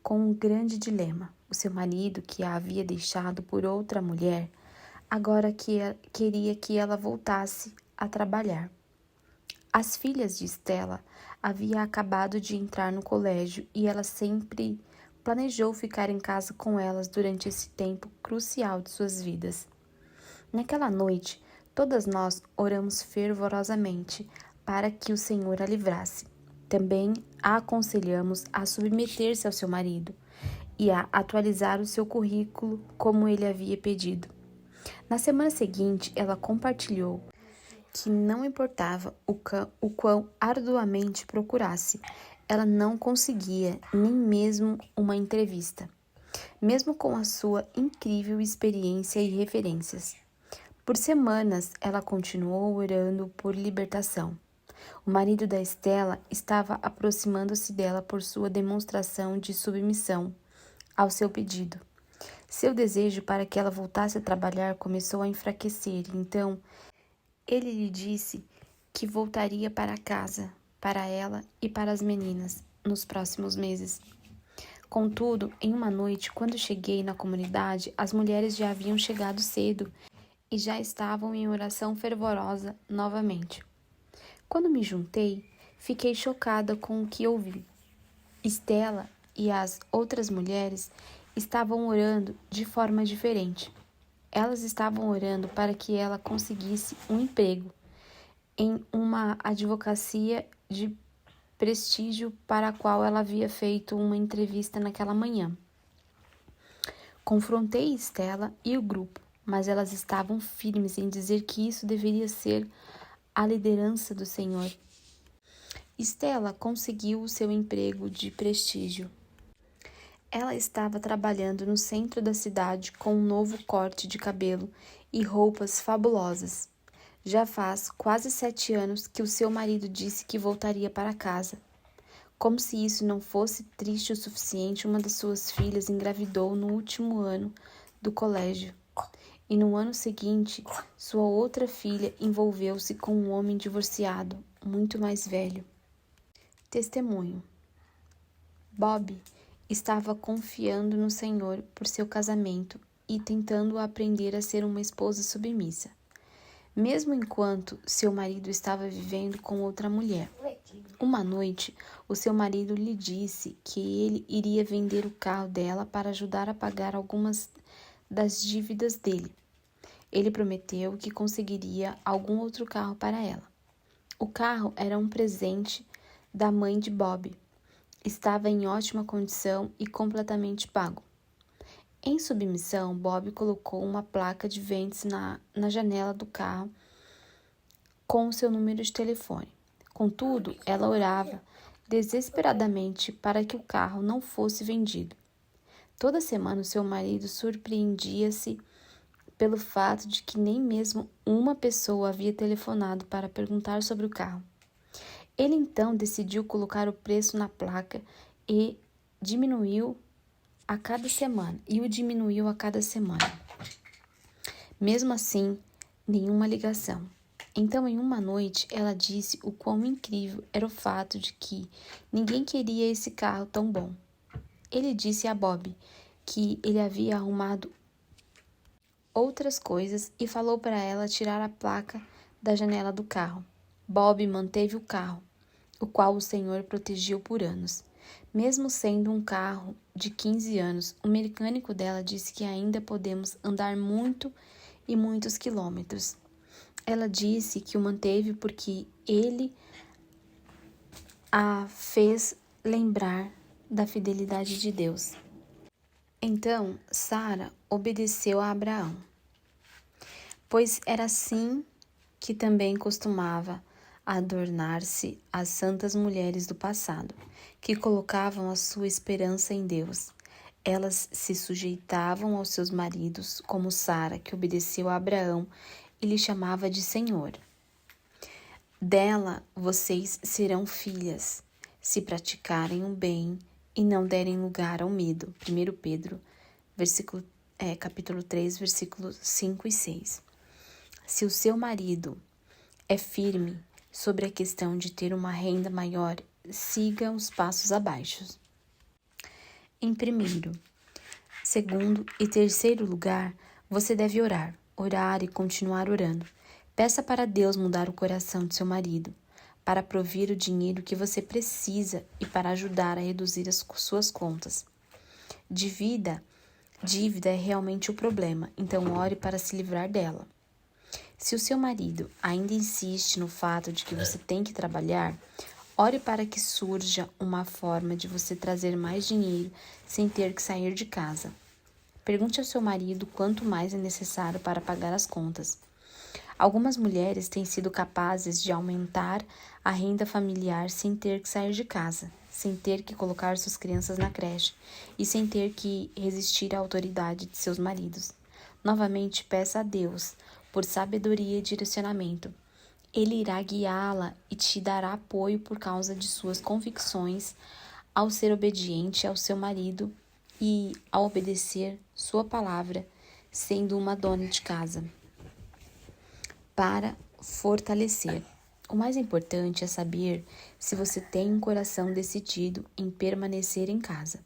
com um grande dilema. O seu marido, que a havia deixado por outra mulher, agora queria que ela voltasse a trabalhar. As filhas de Estela haviam acabado de entrar no colégio e ela sempre planejou ficar em casa com elas durante esse tempo crucial de suas vidas. Naquela noite, todas nós oramos fervorosamente para que o Senhor a livrasse. Também a aconselhamos a submeter-se ao seu marido e a atualizar o seu currículo como ele havia pedido. Na semana seguinte, ela compartilhou que não importava o quão arduamente procurasse, ela não conseguia nem mesmo uma entrevista, mesmo com a sua incrível experiência e referências. Por semanas, ela continuou orando por libertação. O marido da Estela estava aproximando-se dela por sua demonstração de submissão ao seu pedido. Seu desejo para que ela voltasse a trabalhar começou a enfraquecer, então ele lhe disse que voltaria para casa, para ela e para as meninas, nos próximos meses. Contudo, em uma noite, quando cheguei na comunidade, as mulheres já haviam chegado cedo e já estavam em oração fervorosa novamente. Quando me juntei, fiquei chocada com o que ouvi. Estela e as outras mulheres estavam orando de forma diferente. Elas estavam orando para que ela conseguisse um emprego em uma advocacia de prestígio para a qual ela havia feito uma entrevista naquela manhã. Confrontei Estela e o grupo, mas elas estavam firmes em dizer que isso deveria ser a liderança do Senhor. Estela conseguiu o seu emprego de prestígio. Ela estava trabalhando no centro da cidade com um novo corte de cabelo e roupas fabulosas. Já faz quase 7 anos que o seu marido disse que voltaria para casa. Como se isso não fosse triste o suficiente, uma das suas filhas engravidou no último ano do colégio. E no ano seguinte, sua outra filha envolveu-se com um homem divorciado, muito mais velho. Testemunho. Bob estava confiando no Senhor por seu casamento e tentando aprender a ser uma esposa submissa, mesmo enquanto seu marido estava vivendo com outra mulher. Uma noite, o seu marido lhe disse que ele iria vender o carro dela para ajudar a pagar algumas das dívidas dele. Ele prometeu que conseguiria algum outro carro para ela. O carro era um presente da mãe de Bob. Estava em ótima condição e completamente pago. Em submissão, Bob colocou uma placa de vendas na janela do carro com o seu número de telefone. Contudo, ela orava desesperadamente para que o carro não fosse vendido. Toda semana, o seu marido surpreendia-se pelo fato de que nem mesmo uma pessoa havia telefonado para perguntar sobre o carro. Ele então decidiu colocar o preço na placa e o diminuiu a cada semana. Mesmo assim, nenhuma ligação. Então, em uma noite, ela disse o quão incrível era o fato de que ninguém queria esse carro tão bom. Ele disse a Bob que ele havia arrumado outras coisas e falou para ela tirar a placa da janela do carro. Bob manteve o carro, o qual o Senhor protegeu por anos. Mesmo sendo um carro de 15 anos, o mecânico dela disse que ainda podemos andar muito e muitos quilômetros. Ela disse que o manteve porque ele a fez lembrar da fidelidade de Deus. Então, Sara obedeceu a Abraão, pois era assim que também costumava adornar-se as santas mulheres do passado, que colocavam a sua esperança em Deus. Elas se sujeitavam aos seus maridos, como Sara, que obedeceu a Abraão e lhe chamava de Senhor. Dela vocês serão filhas, se praticarem o bem e não derem lugar ao medo. 1 Pedro, capítulo 3, versículos 5 e 6. Se o seu marido é firme sobre a questão de ter uma renda maior, siga os passos abaixo. Em primeiro, segundo e terceiro lugar, você deve orar e continuar orando. Peça para Deus mudar o coração de seu marido, para provir o dinheiro que você precisa e para ajudar a reduzir as suas contas. Dívida é realmente o problema, então ore para se livrar dela. Se o seu marido ainda insiste no fato de que você tem que trabalhar, ore para que surja uma forma de você trazer mais dinheiro sem ter que sair de casa. Pergunte ao seu marido quanto mais é necessário para pagar as contas. Algumas mulheres têm sido capazes de aumentar a renda familiar sem ter que sair de casa, sem ter que colocar suas crianças na creche e sem ter que resistir à autoridade de seus maridos. Novamente, peça a Deus por sabedoria e direcionamento. Ele irá guiá-la e te dará apoio por causa de suas convicções ao ser obediente ao seu marido e ao obedecer sua palavra, sendo uma dona de casa. Para fortalecer. O mais importante é saber se você tem um coração decidido em permanecer em casa.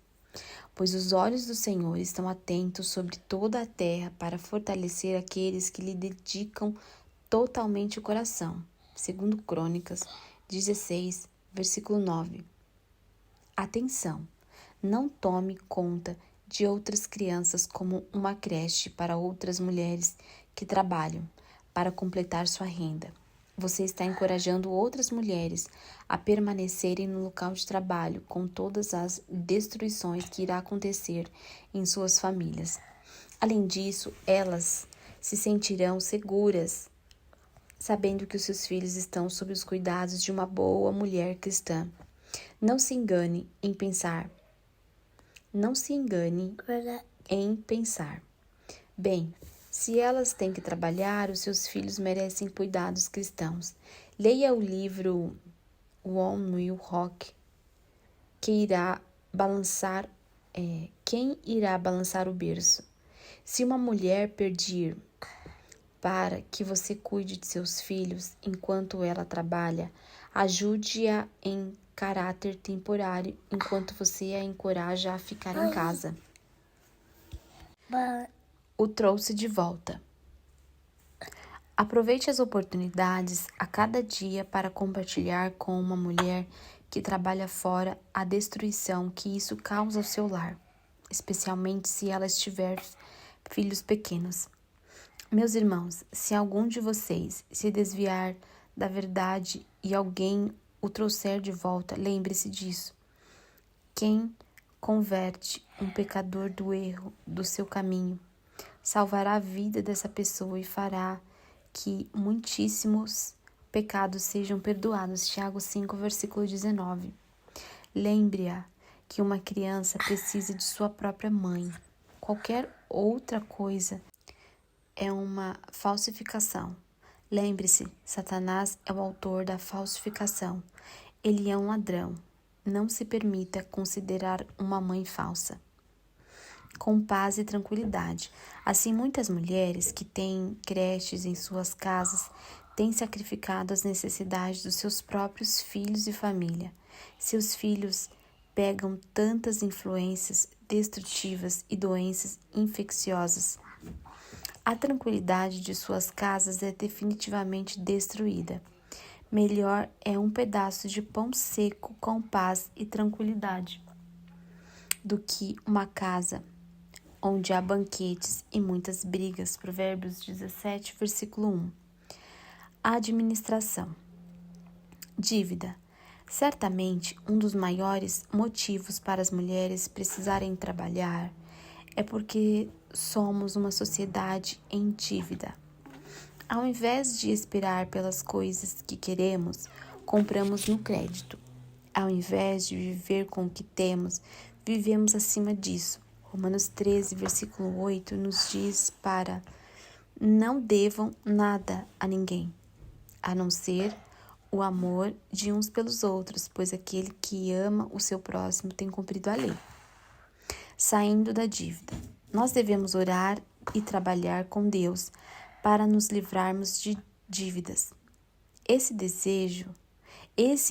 Pois os olhos do Senhor estão atentos sobre toda a terra para fortalecer aqueles que lhe dedicam totalmente o coração. Segundo Crônicas 16, versículo 9. Atenção! Não tome conta de outras crianças como uma creche para outras mulheres que trabalham para completar sua renda. Você está encorajando outras mulheres a permanecerem no local de trabalho com todas as destruições que irá acontecer em suas famílias. Além disso, elas se sentirão seguras sabendo que os seus filhos estão sob os cuidados de uma boa mulher cristã. Não se engane em pensar. Bem, se elas têm que trabalhar, os seus filhos merecem cuidados cristãos. Leia o livro One Will Rock, quem irá balançar o berço. Se uma mulher pedir para que você cuide de seus filhos enquanto ela trabalha, ajude-a em caráter temporário enquanto você a encoraja a ficar em casa. O trouxe de volta. Aproveite as oportunidades a cada dia para compartilhar com uma mulher que trabalha fora a destruição que isso causa ao seu lar, especialmente se ela tiver filhos pequenos. Meus irmãos, se algum de vocês se desviar da verdade e alguém o trouxer de volta, lembre-se disso. Quem converte um pecador do erro do seu caminho salvará a vida dessa pessoa e fará que muitíssimos pecados sejam perdoados. Tiago 5, versículo 19. Lembre-a que uma criança precisa de sua própria mãe. Qualquer outra coisa é uma falsificação. Lembre-se, Satanás é o autor da falsificação. Ele é um ladrão. Não se permita considerar uma mãe falsa. Com paz e tranquilidade. Assim, muitas mulheres que têm creches em suas casas têm sacrificado as necessidades dos seus próprios filhos e família. Seus filhos pegam tantas influências destrutivas e doenças infecciosas. A tranquilidade de suas casas é definitivamente destruída. Melhor é um pedaço de pão seco com paz e tranquilidade do que uma casa onde há banquetes e muitas brigas. Provérbios 17, versículo 1. Administração. Dívida. Certamente, um dos maiores motivos para as mulheres precisarem trabalhar é porque somos uma sociedade em dívida. Ao invés de esperar pelas coisas que queremos, compramos no crédito. Ao invés de viver com o que temos, vivemos acima disso. Romanos 13, versículo 8 nos diz para não devam nada a ninguém, a não ser o amor de uns pelos outros, pois aquele que ama o seu próximo tem cumprido a lei. Saindo da dívida. Nós devemos orar e trabalhar com Deus para nos livrarmos de dívidas. Esse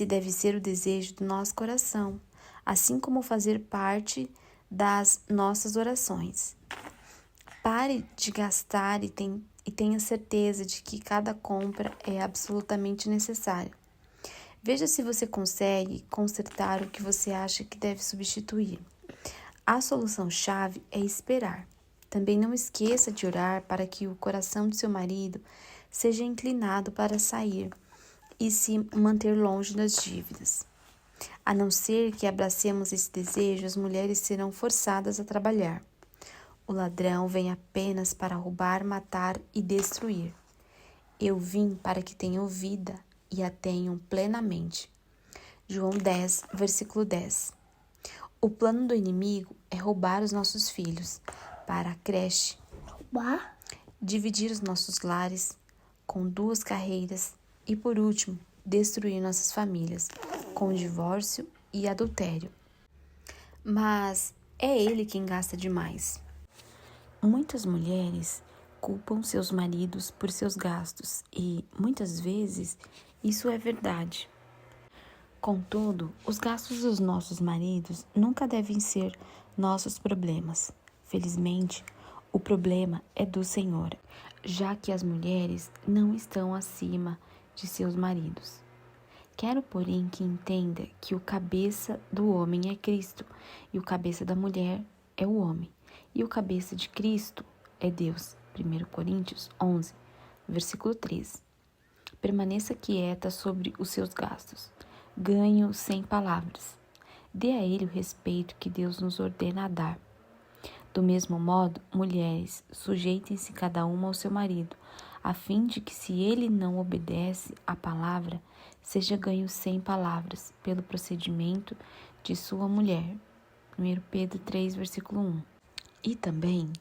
deve ser o desejo do nosso coração, assim como fazer parte das nossas orações. Pare de gastar e tenha certeza de que cada compra é absolutamente necessária. Veja se você consegue consertar o que você acha que deve substituir. A solução-chave é esperar. Também não esqueça de orar para que o coração de seu marido seja inclinado para sair e se manter longe das dívidas. A não ser que abracemos esse desejo, as mulheres serão forçadas a trabalhar. O ladrão vem apenas para roubar, matar e destruir. Eu vim para que tenham vida e a tenham plenamente. João 10, versículo 10. O plano do inimigo é roubar os nossos filhos para a creche, dividir os nossos lares com 2 carreiras e, por último, destruir nossas famílias com divórcio e adultério. Mas é ele quem gasta demais. Muitas mulheres culpam seus maridos por seus gastos e, muitas vezes, isso é verdade. Contudo, os gastos dos nossos maridos nunca devem ser nossos problemas. Felizmente, o problema é do Senhor, já que as mulheres não estão acima de seus maridos. Quero, porém, que entenda que o cabeça do homem é Cristo, e o cabeça da mulher é o homem, e o cabeça de Cristo é Deus. 1 Coríntios 11, versículo 13. Permaneça quieta sobre os seus gastos. Ganhe-o sem palavras. Dê a ele o respeito que Deus nos ordena a dar. Do mesmo modo, mulheres, sujeitem-se cada uma ao seu marido, a fim de que, se ele não obedece à palavra, seja ganho sem palavras, pelo procedimento de sua mulher. 1 Pedro 3, versículo 1. E também,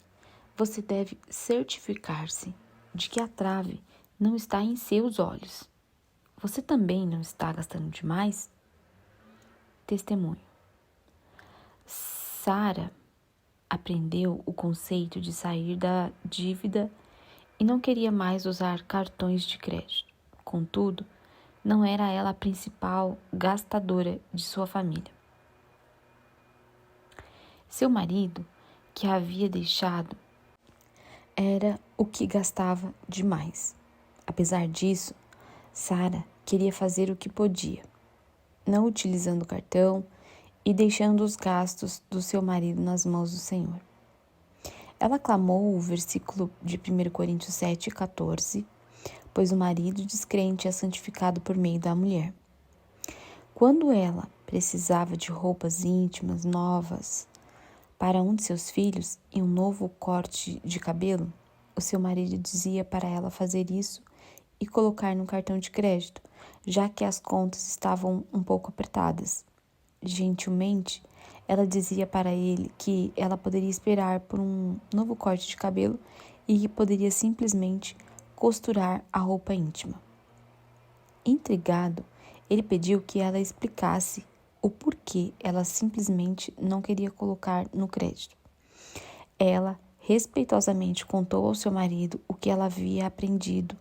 você deve certificar-se de que a trave não está em seus olhos. Você também não está gastando demais? Testemunho. Sara aprendeu o conceito de sair da dívida e não queria mais usar cartões de crédito. Contudo, não era ela a principal gastadora de sua família. Seu marido, que a havia deixado, era o que gastava demais. Apesar disso, Sara queria fazer o que podia, não utilizando o cartão e deixando os gastos do seu marido nas mãos do Senhor. Ela clamou o versículo de 1 Coríntios 7, 14, pois o marido descrente é santificado por meio da mulher. Quando ela precisava de roupas íntimas novas para um de seus filhos e um novo corte de cabelo, o seu marido dizia para ela fazer isso e colocar no cartão de crédito, já que as contas estavam um pouco apertadas. Gentilmente, ela dizia para ele que ela poderia esperar por um novo corte de cabelo e que poderia simplesmente costurar a roupa íntima. Intrigado, ele pediu que ela explicasse o porquê ela simplesmente não queria colocar no crédito. Ela respeitosamente contou ao seu marido o que ela havia aprendido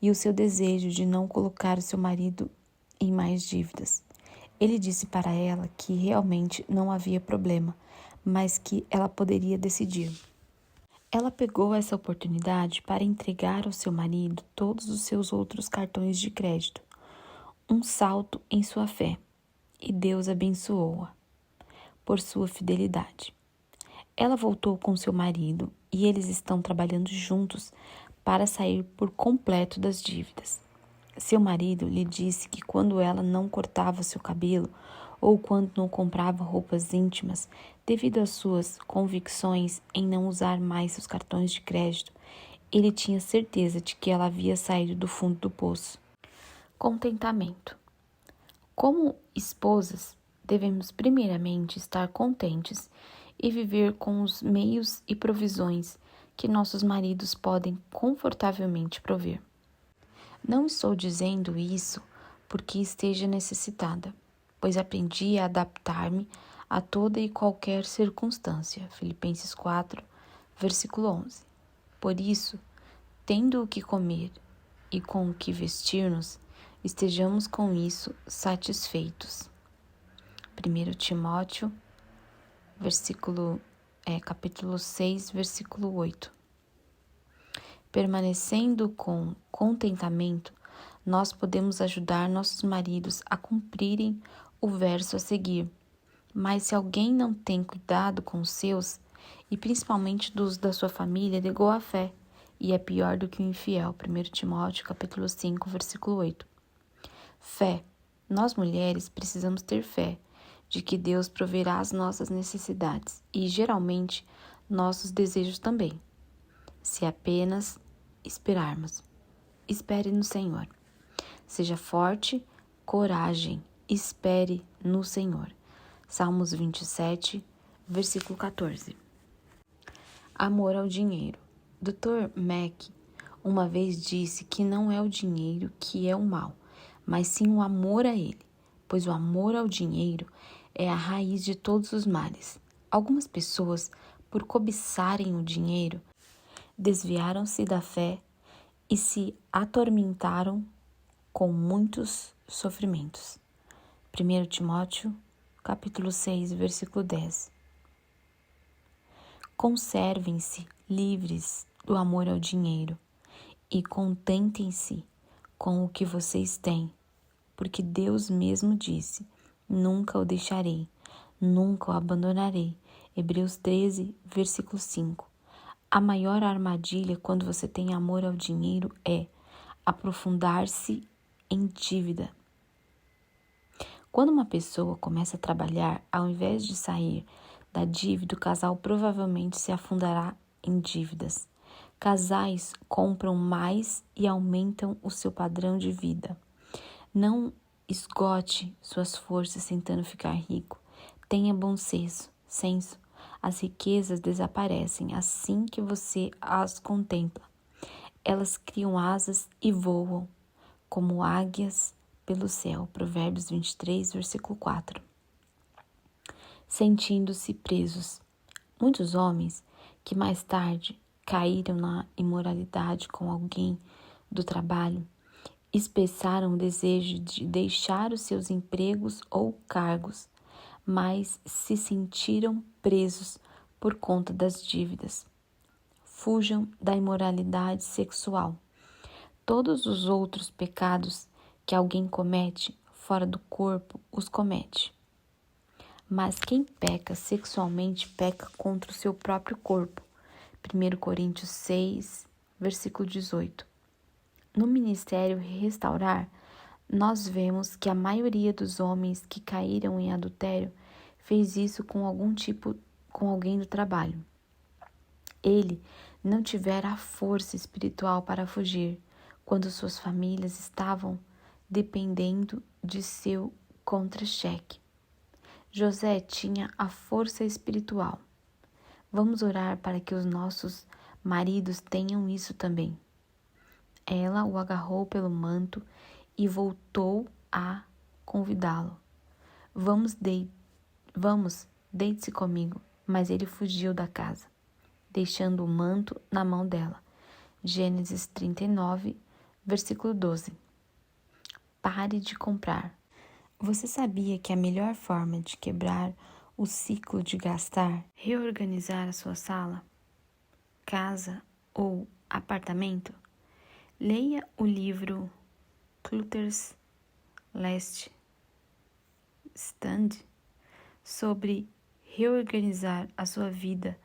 e o seu desejo de não colocar o seu marido em mais dívidas. Ele disse para ela que realmente não havia problema, mas que ela poderia decidir. Ela pegou essa oportunidade para entregar ao seu marido todos os seus outros cartões de crédito, um salto em sua fé, e Deus abençoou-a por sua fidelidade. Ela voltou com seu marido e eles estão trabalhando juntos para sair por completo das dívidas. Seu marido lhe disse que quando ela não cortava seu cabelo ou quando não comprava roupas íntimas, devido às suas convicções em não usar mais seus cartões de crédito, ele tinha certeza de que ela havia saído do fundo do poço. Contentamento. Como esposas, devemos primeiramente estar contentes e viver com os meios e provisões que nossos maridos podem confortavelmente prover. Não estou dizendo isso porque esteja necessitada, pois aprendi a adaptar-me a toda e qualquer circunstância. Filipenses 4, versículo 11. Por isso, tendo o que comer e com o que vestir-nos, estejamos com isso satisfeitos. 1 Timóteo, capítulo 6, versículo 8. Permanecendo com contentamento, nós podemos ajudar nossos maridos a cumprirem o verso a seguir. Mas se alguém não tem cuidado com os seus, e principalmente dos da sua família, negou a fé, e é pior do que o infiel. 1 Timóteo, capítulo 5, versículo 8. Fé. Nós mulheres precisamos ter fé de que Deus proverá as nossas necessidades e, geralmente, nossos desejos também, se apenas esperarmos. Espere no Senhor. Seja forte, coragem, espere no Senhor. Salmos 27, versículo 14. Amor ao dinheiro. Dr. Mack uma vez disse que não é o dinheiro que é o mal, mas sim o amor a ele, pois o amor ao dinheiro é a raiz de todos os males. Algumas pessoas, por cobiçarem o dinheiro, desviaram-se da fé e se atormentaram com muitos sofrimentos. 1 Timóteo, capítulo 6, versículo 10. Conservem-se livres do amor ao dinheiro e contentem-se com o que vocês têm, porque Deus mesmo disse: nunca o deixarei, nunca o abandonarei. Hebreus 13, versículo 5. A maior armadilha quando você tem amor ao dinheiro é aprofundar-se em dívida. Quando uma pessoa começa a trabalhar, ao invés de sair da dívida, o casal provavelmente se afundará em dívidas. Casais compram mais e aumentam o seu padrão de vida. Não esgote suas forças tentando ficar rico. Tenha bom senso. As riquezas desaparecem assim que você as contempla. Elas criam asas e voam, como águias pelo céu. Provérbios 23, versículo 4. Sentindo-se presos. Muitos homens que mais tarde caíram na imoralidade com alguém do trabalho expressaram o desejo de deixar os seus empregos ou cargos, mas se sentiram presos por conta das dívidas. Fujam da imoralidade sexual. Todos os outros pecados que alguém comete fora do corpo os comete. Mas quem peca sexualmente peca contra o seu próprio corpo. 1 Coríntios 6, versículo 18. No Ministério Restaurar, nós vemos que a maioria dos homens que caíram em adultério fez isso com alguém do trabalho. Ele não tivera a força espiritual para fugir quando suas famílias estavam dependendo de seu contra-cheque. José tinha a força espiritual. Vamos orar para que os nossos maridos tenham isso também. Ela o agarrou pelo manto e voltou a convidá-lo. Vamos, deite-se comigo. Mas ele fugiu da casa, deixando o manto na mão dela. Gênesis 39, versículo 12. Pare de comprar. Você sabia que a melhor forma de quebrar o ciclo de gastar, reorganizar a sua sala, casa ou apartamento? Leia o livro Clutter's Last Stand sobre reorganizar a sua vida.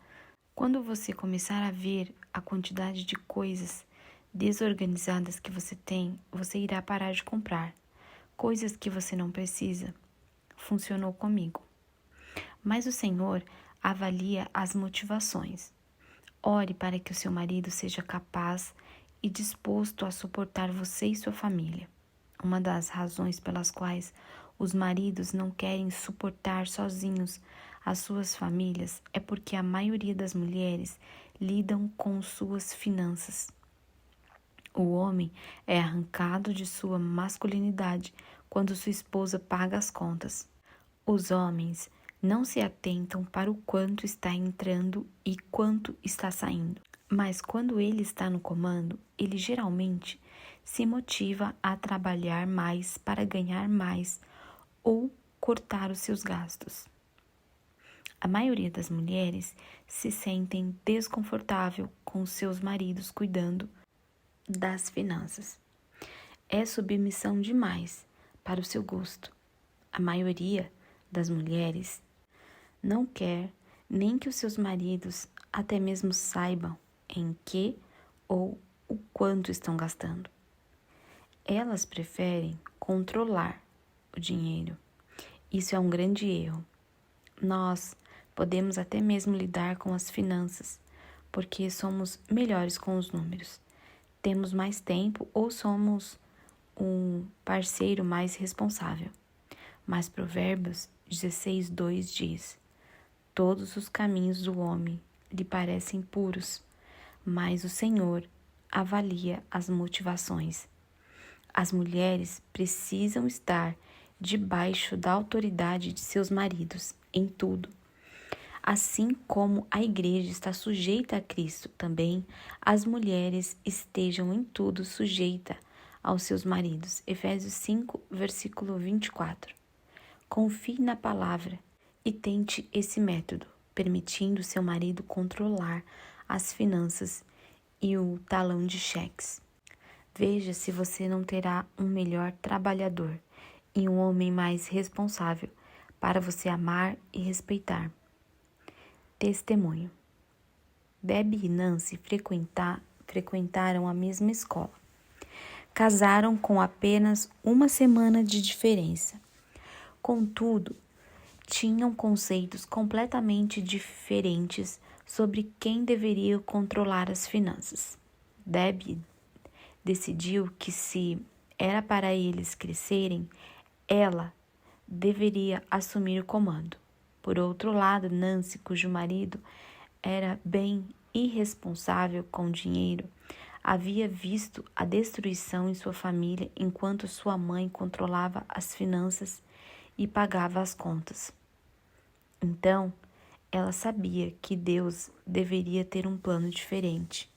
Quando você começar a ver a quantidade de coisas desorganizadas que você tem, você irá parar de comprar coisas que você não precisa. Funcionou comigo. Mas o Senhor avalia as motivações. Ore para que o seu marido seja capaz e disposto a suportar você e sua família. Uma das razões pelas quais os maridos não querem suportar sozinhos as suas famílias é porque a maioria das mulheres lidam com suas finanças. O homem é arrancado de sua masculinidade quando sua esposa paga as contas. Os homens não se atentam para o quanto está entrando e quanto está saindo. Mas quando ele está no comando, ele geralmente se motiva a trabalhar mais para ganhar mais ou cortar os seus gastos. A maioria das mulheres se sentem desconfortável com seus maridos cuidando das finanças. É submissão demais para o seu gosto. A maioria das mulheres não quer nem que os seus maridos até mesmo saibam em que ou o quanto estão gastando. Elas preferem controlar o dinheiro. Isso é um grande erro. Nós podemos até mesmo lidar com as finanças, porque somos melhores com os números. Temos mais tempo ou somos um parceiro mais responsável. Mas Provérbios 16:2 diz: todos os caminhos do homem lhe parecem puros, mas o Senhor avalia as motivações. As mulheres precisam estar debaixo da autoridade de seus maridos em tudo. Assim como a igreja está sujeita a Cristo, também as mulheres estejam em tudo sujeita aos seus maridos. Efésios 5, versículo 24. Confie na palavra e tente esse método. permitindo seu marido controlar as finanças e o talão de cheques. Veja se você não terá um melhor trabalhador e um homem mais responsável para você amar e respeitar. Testemunho. Debbie e Nancy frequentaram a mesma escola. Casaram com apenas uma semana de diferença. Contudo, tinham conceitos completamente diferentes sobre quem deveria controlar as finanças. Debbie decidiu que, se era para eles crescerem, ela deveria assumir o comando. Por outro lado, Nancy, cujo marido era bem irresponsável com o dinheiro, havia visto a destruição em sua família enquanto sua mãe controlava as finanças e pagava as contas. Então, ela sabia que Deus deveria ter um plano diferente.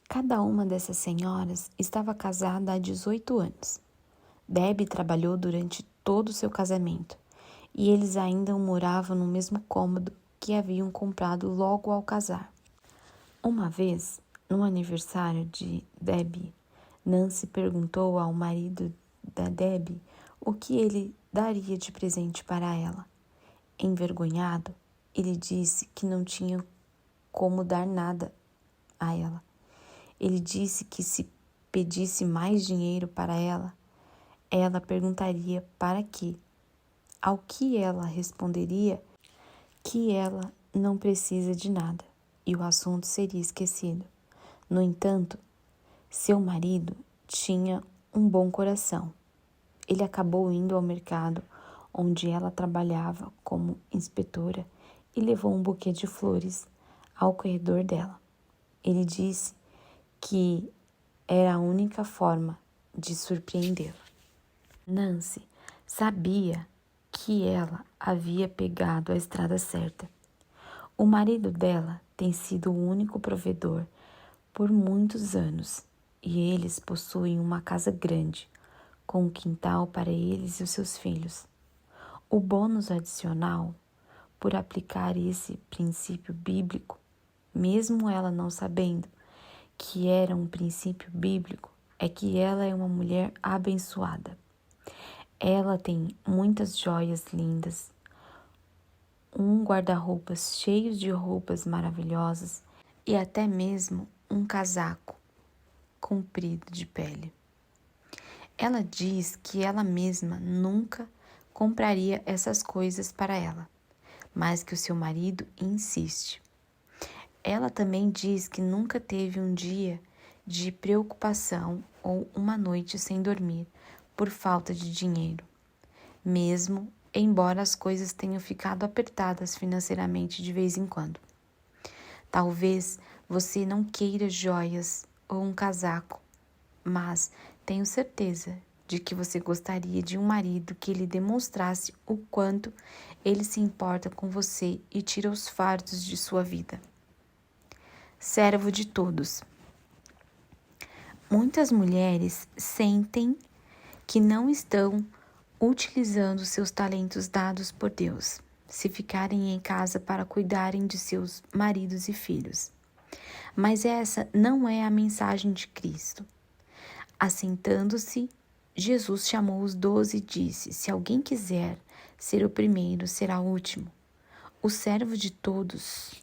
Cada uma dessas senhoras estava casada há 18 anos. Debbie trabalhou durante todo o seu casamento e eles ainda moravam no mesmo cômodo que haviam comprado logo ao casar. Uma vez, no aniversário de Debbie, Nancy perguntou ao marido da Debbie o que ele daria de presente para ela. Envergonhado, ele disse que não tinha como dar nada a ela. Ele disse que se pedisse mais dinheiro para ela perguntaria para quê. Ao que ela responderia que ela não precisa de nada e o assunto seria esquecido. No entanto, seu marido tinha um bom coração. Ele acabou indo ao mercado onde ela trabalhava como inspetora e levou um buquê de flores ao corredor dela. Ele disse que era a única forma de surpreendê-la. Nancy sabia que ela havia pegado a estrada certa. O marido dela tem sido o único provedor por muitos anos e eles possuem uma casa grande, com um quintal para eles e os seus filhos. O bônus adicional, por aplicar esse princípio bíblico, mesmo ela não sabendo que era um princípio bíblico, é que ela é uma mulher abençoada. Ela tem muitas joias lindas, um guarda-roupas cheio de roupas maravilhosas e até mesmo um casaco comprido de pele. Ela diz que ela mesma nunca compraria essas coisas para ela, mas que o seu marido insiste. Ela também diz que nunca teve um dia de preocupação ou uma noite sem dormir por falta de dinheiro, mesmo embora as coisas tenham ficado apertadas financeiramente de vez em quando. Talvez você não queira joias ou um casaco, mas tenho certeza de que você gostaria de um marido que lhe demonstrasse o quanto ele se importa com você e tira os fardos de sua vida. Servo de todos. Muitas mulheres sentem que não estão utilizando seus talentos dados por Deus, se ficarem em casa para cuidarem de seus maridos e filhos. Mas essa não é a mensagem de Cristo. Assentando-se, Jesus chamou os 12 e disse: se alguém quiser ser o primeiro, será o último, o servo de todos.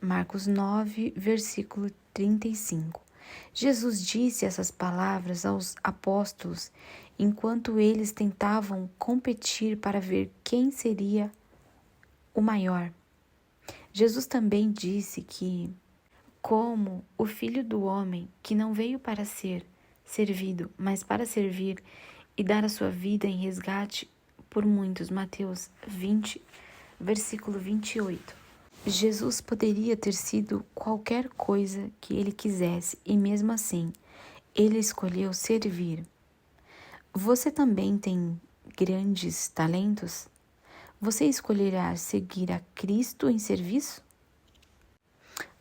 Marcos 9, versículo 35. Jesus disse essas palavras aos apóstolos enquanto eles tentavam competir para ver quem seria o maior. Jesus também disse que, como o Filho do Homem, que não veio para ser servido, mas para servir e dar a sua vida em resgate por muitos. Mateus 20, versículo 28. Jesus poderia ter sido qualquer coisa que ele quisesse e mesmo assim, ele escolheu servir. Você também tem grandes talentos? Você escolherá seguir a Cristo em serviço?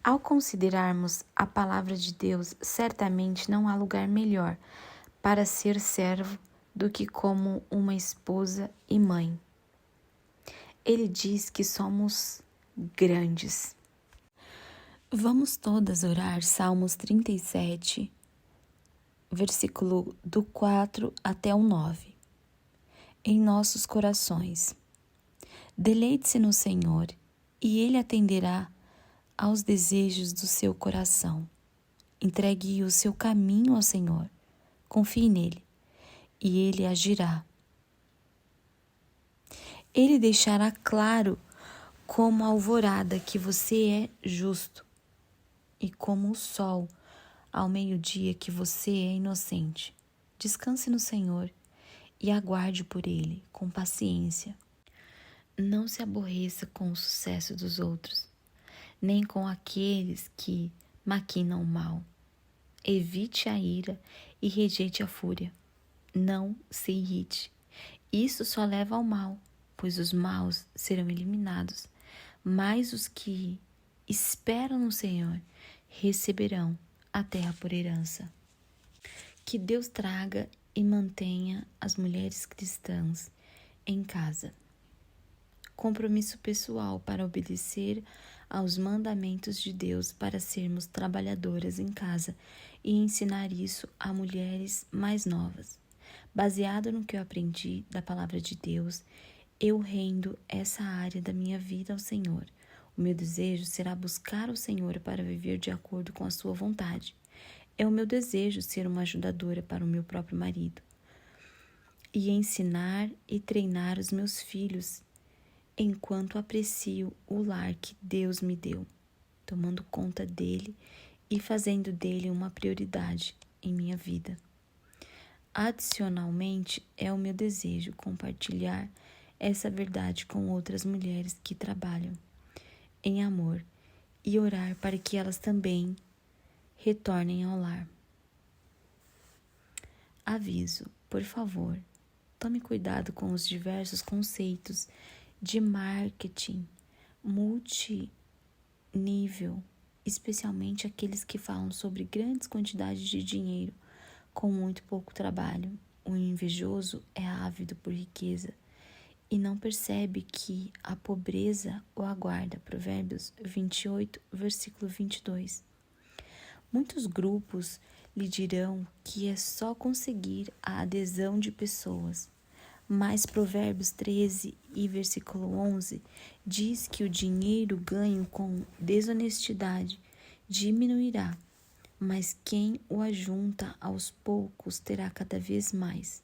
Ao considerarmos a palavra de Deus, certamente não há lugar melhor para ser servo do que como uma esposa e mãe. Ele diz que somos grandes. Vamos todas orar Salmos 37, versículo do 4 até o 9. Em nossos corações. Deleite-se no Senhor, e Ele atenderá aos desejos do seu coração. Entregue o seu caminho ao Senhor, confie nele, e Ele agirá. Ele deixará claro como a alvorada que você é justo, e como o sol ao meio-dia que você é inocente. Descanse no Senhor e aguarde por Ele com paciência. Não se aborreça com o sucesso dos outros, nem com aqueles que maquinam o mal. Evite a ira e rejeite a fúria. Não se irrite. Isso só leva ao mal, pois os maus serão eliminados, mas os que esperam no Senhor receberão a terra por herança. Que Deus traga e mantenha as mulheres cristãs em casa. Compromisso pessoal para obedecer aos mandamentos de Deus para sermos trabalhadoras em casa e ensinar isso a mulheres mais novas. Baseado no que eu aprendi da palavra de Deus, eu rendo essa área da minha vida ao Senhor. O meu desejo será buscar o Senhor para viver de acordo com a sua vontade. É o meu desejo ser uma ajudadora para o meu próprio marido e ensinar e treinar os meus filhos enquanto aprecio o lar que Deus me deu, tomando conta dele e fazendo dele uma prioridade em minha vida. Adicionalmente, é o meu desejo compartilhar essa verdade com outras mulheres que trabalham em amor e orar para que elas também retornem ao lar. Aviso, por favor, tome cuidado com os diversos conceitos de marketing multinível, especialmente aqueles que falam sobre grandes quantidades de dinheiro com muito pouco trabalho. O invejoso é ávido por riqueza e não percebe que a pobreza o aguarda. Provérbios 28, versículo 22. Muitos grupos lhe dirão que é só conseguir a adesão de pessoas, mas Provérbios 13 e versículo 11 diz que o dinheiro ganho com desonestidade diminuirá, mas quem o ajunta aos poucos terá cada vez mais.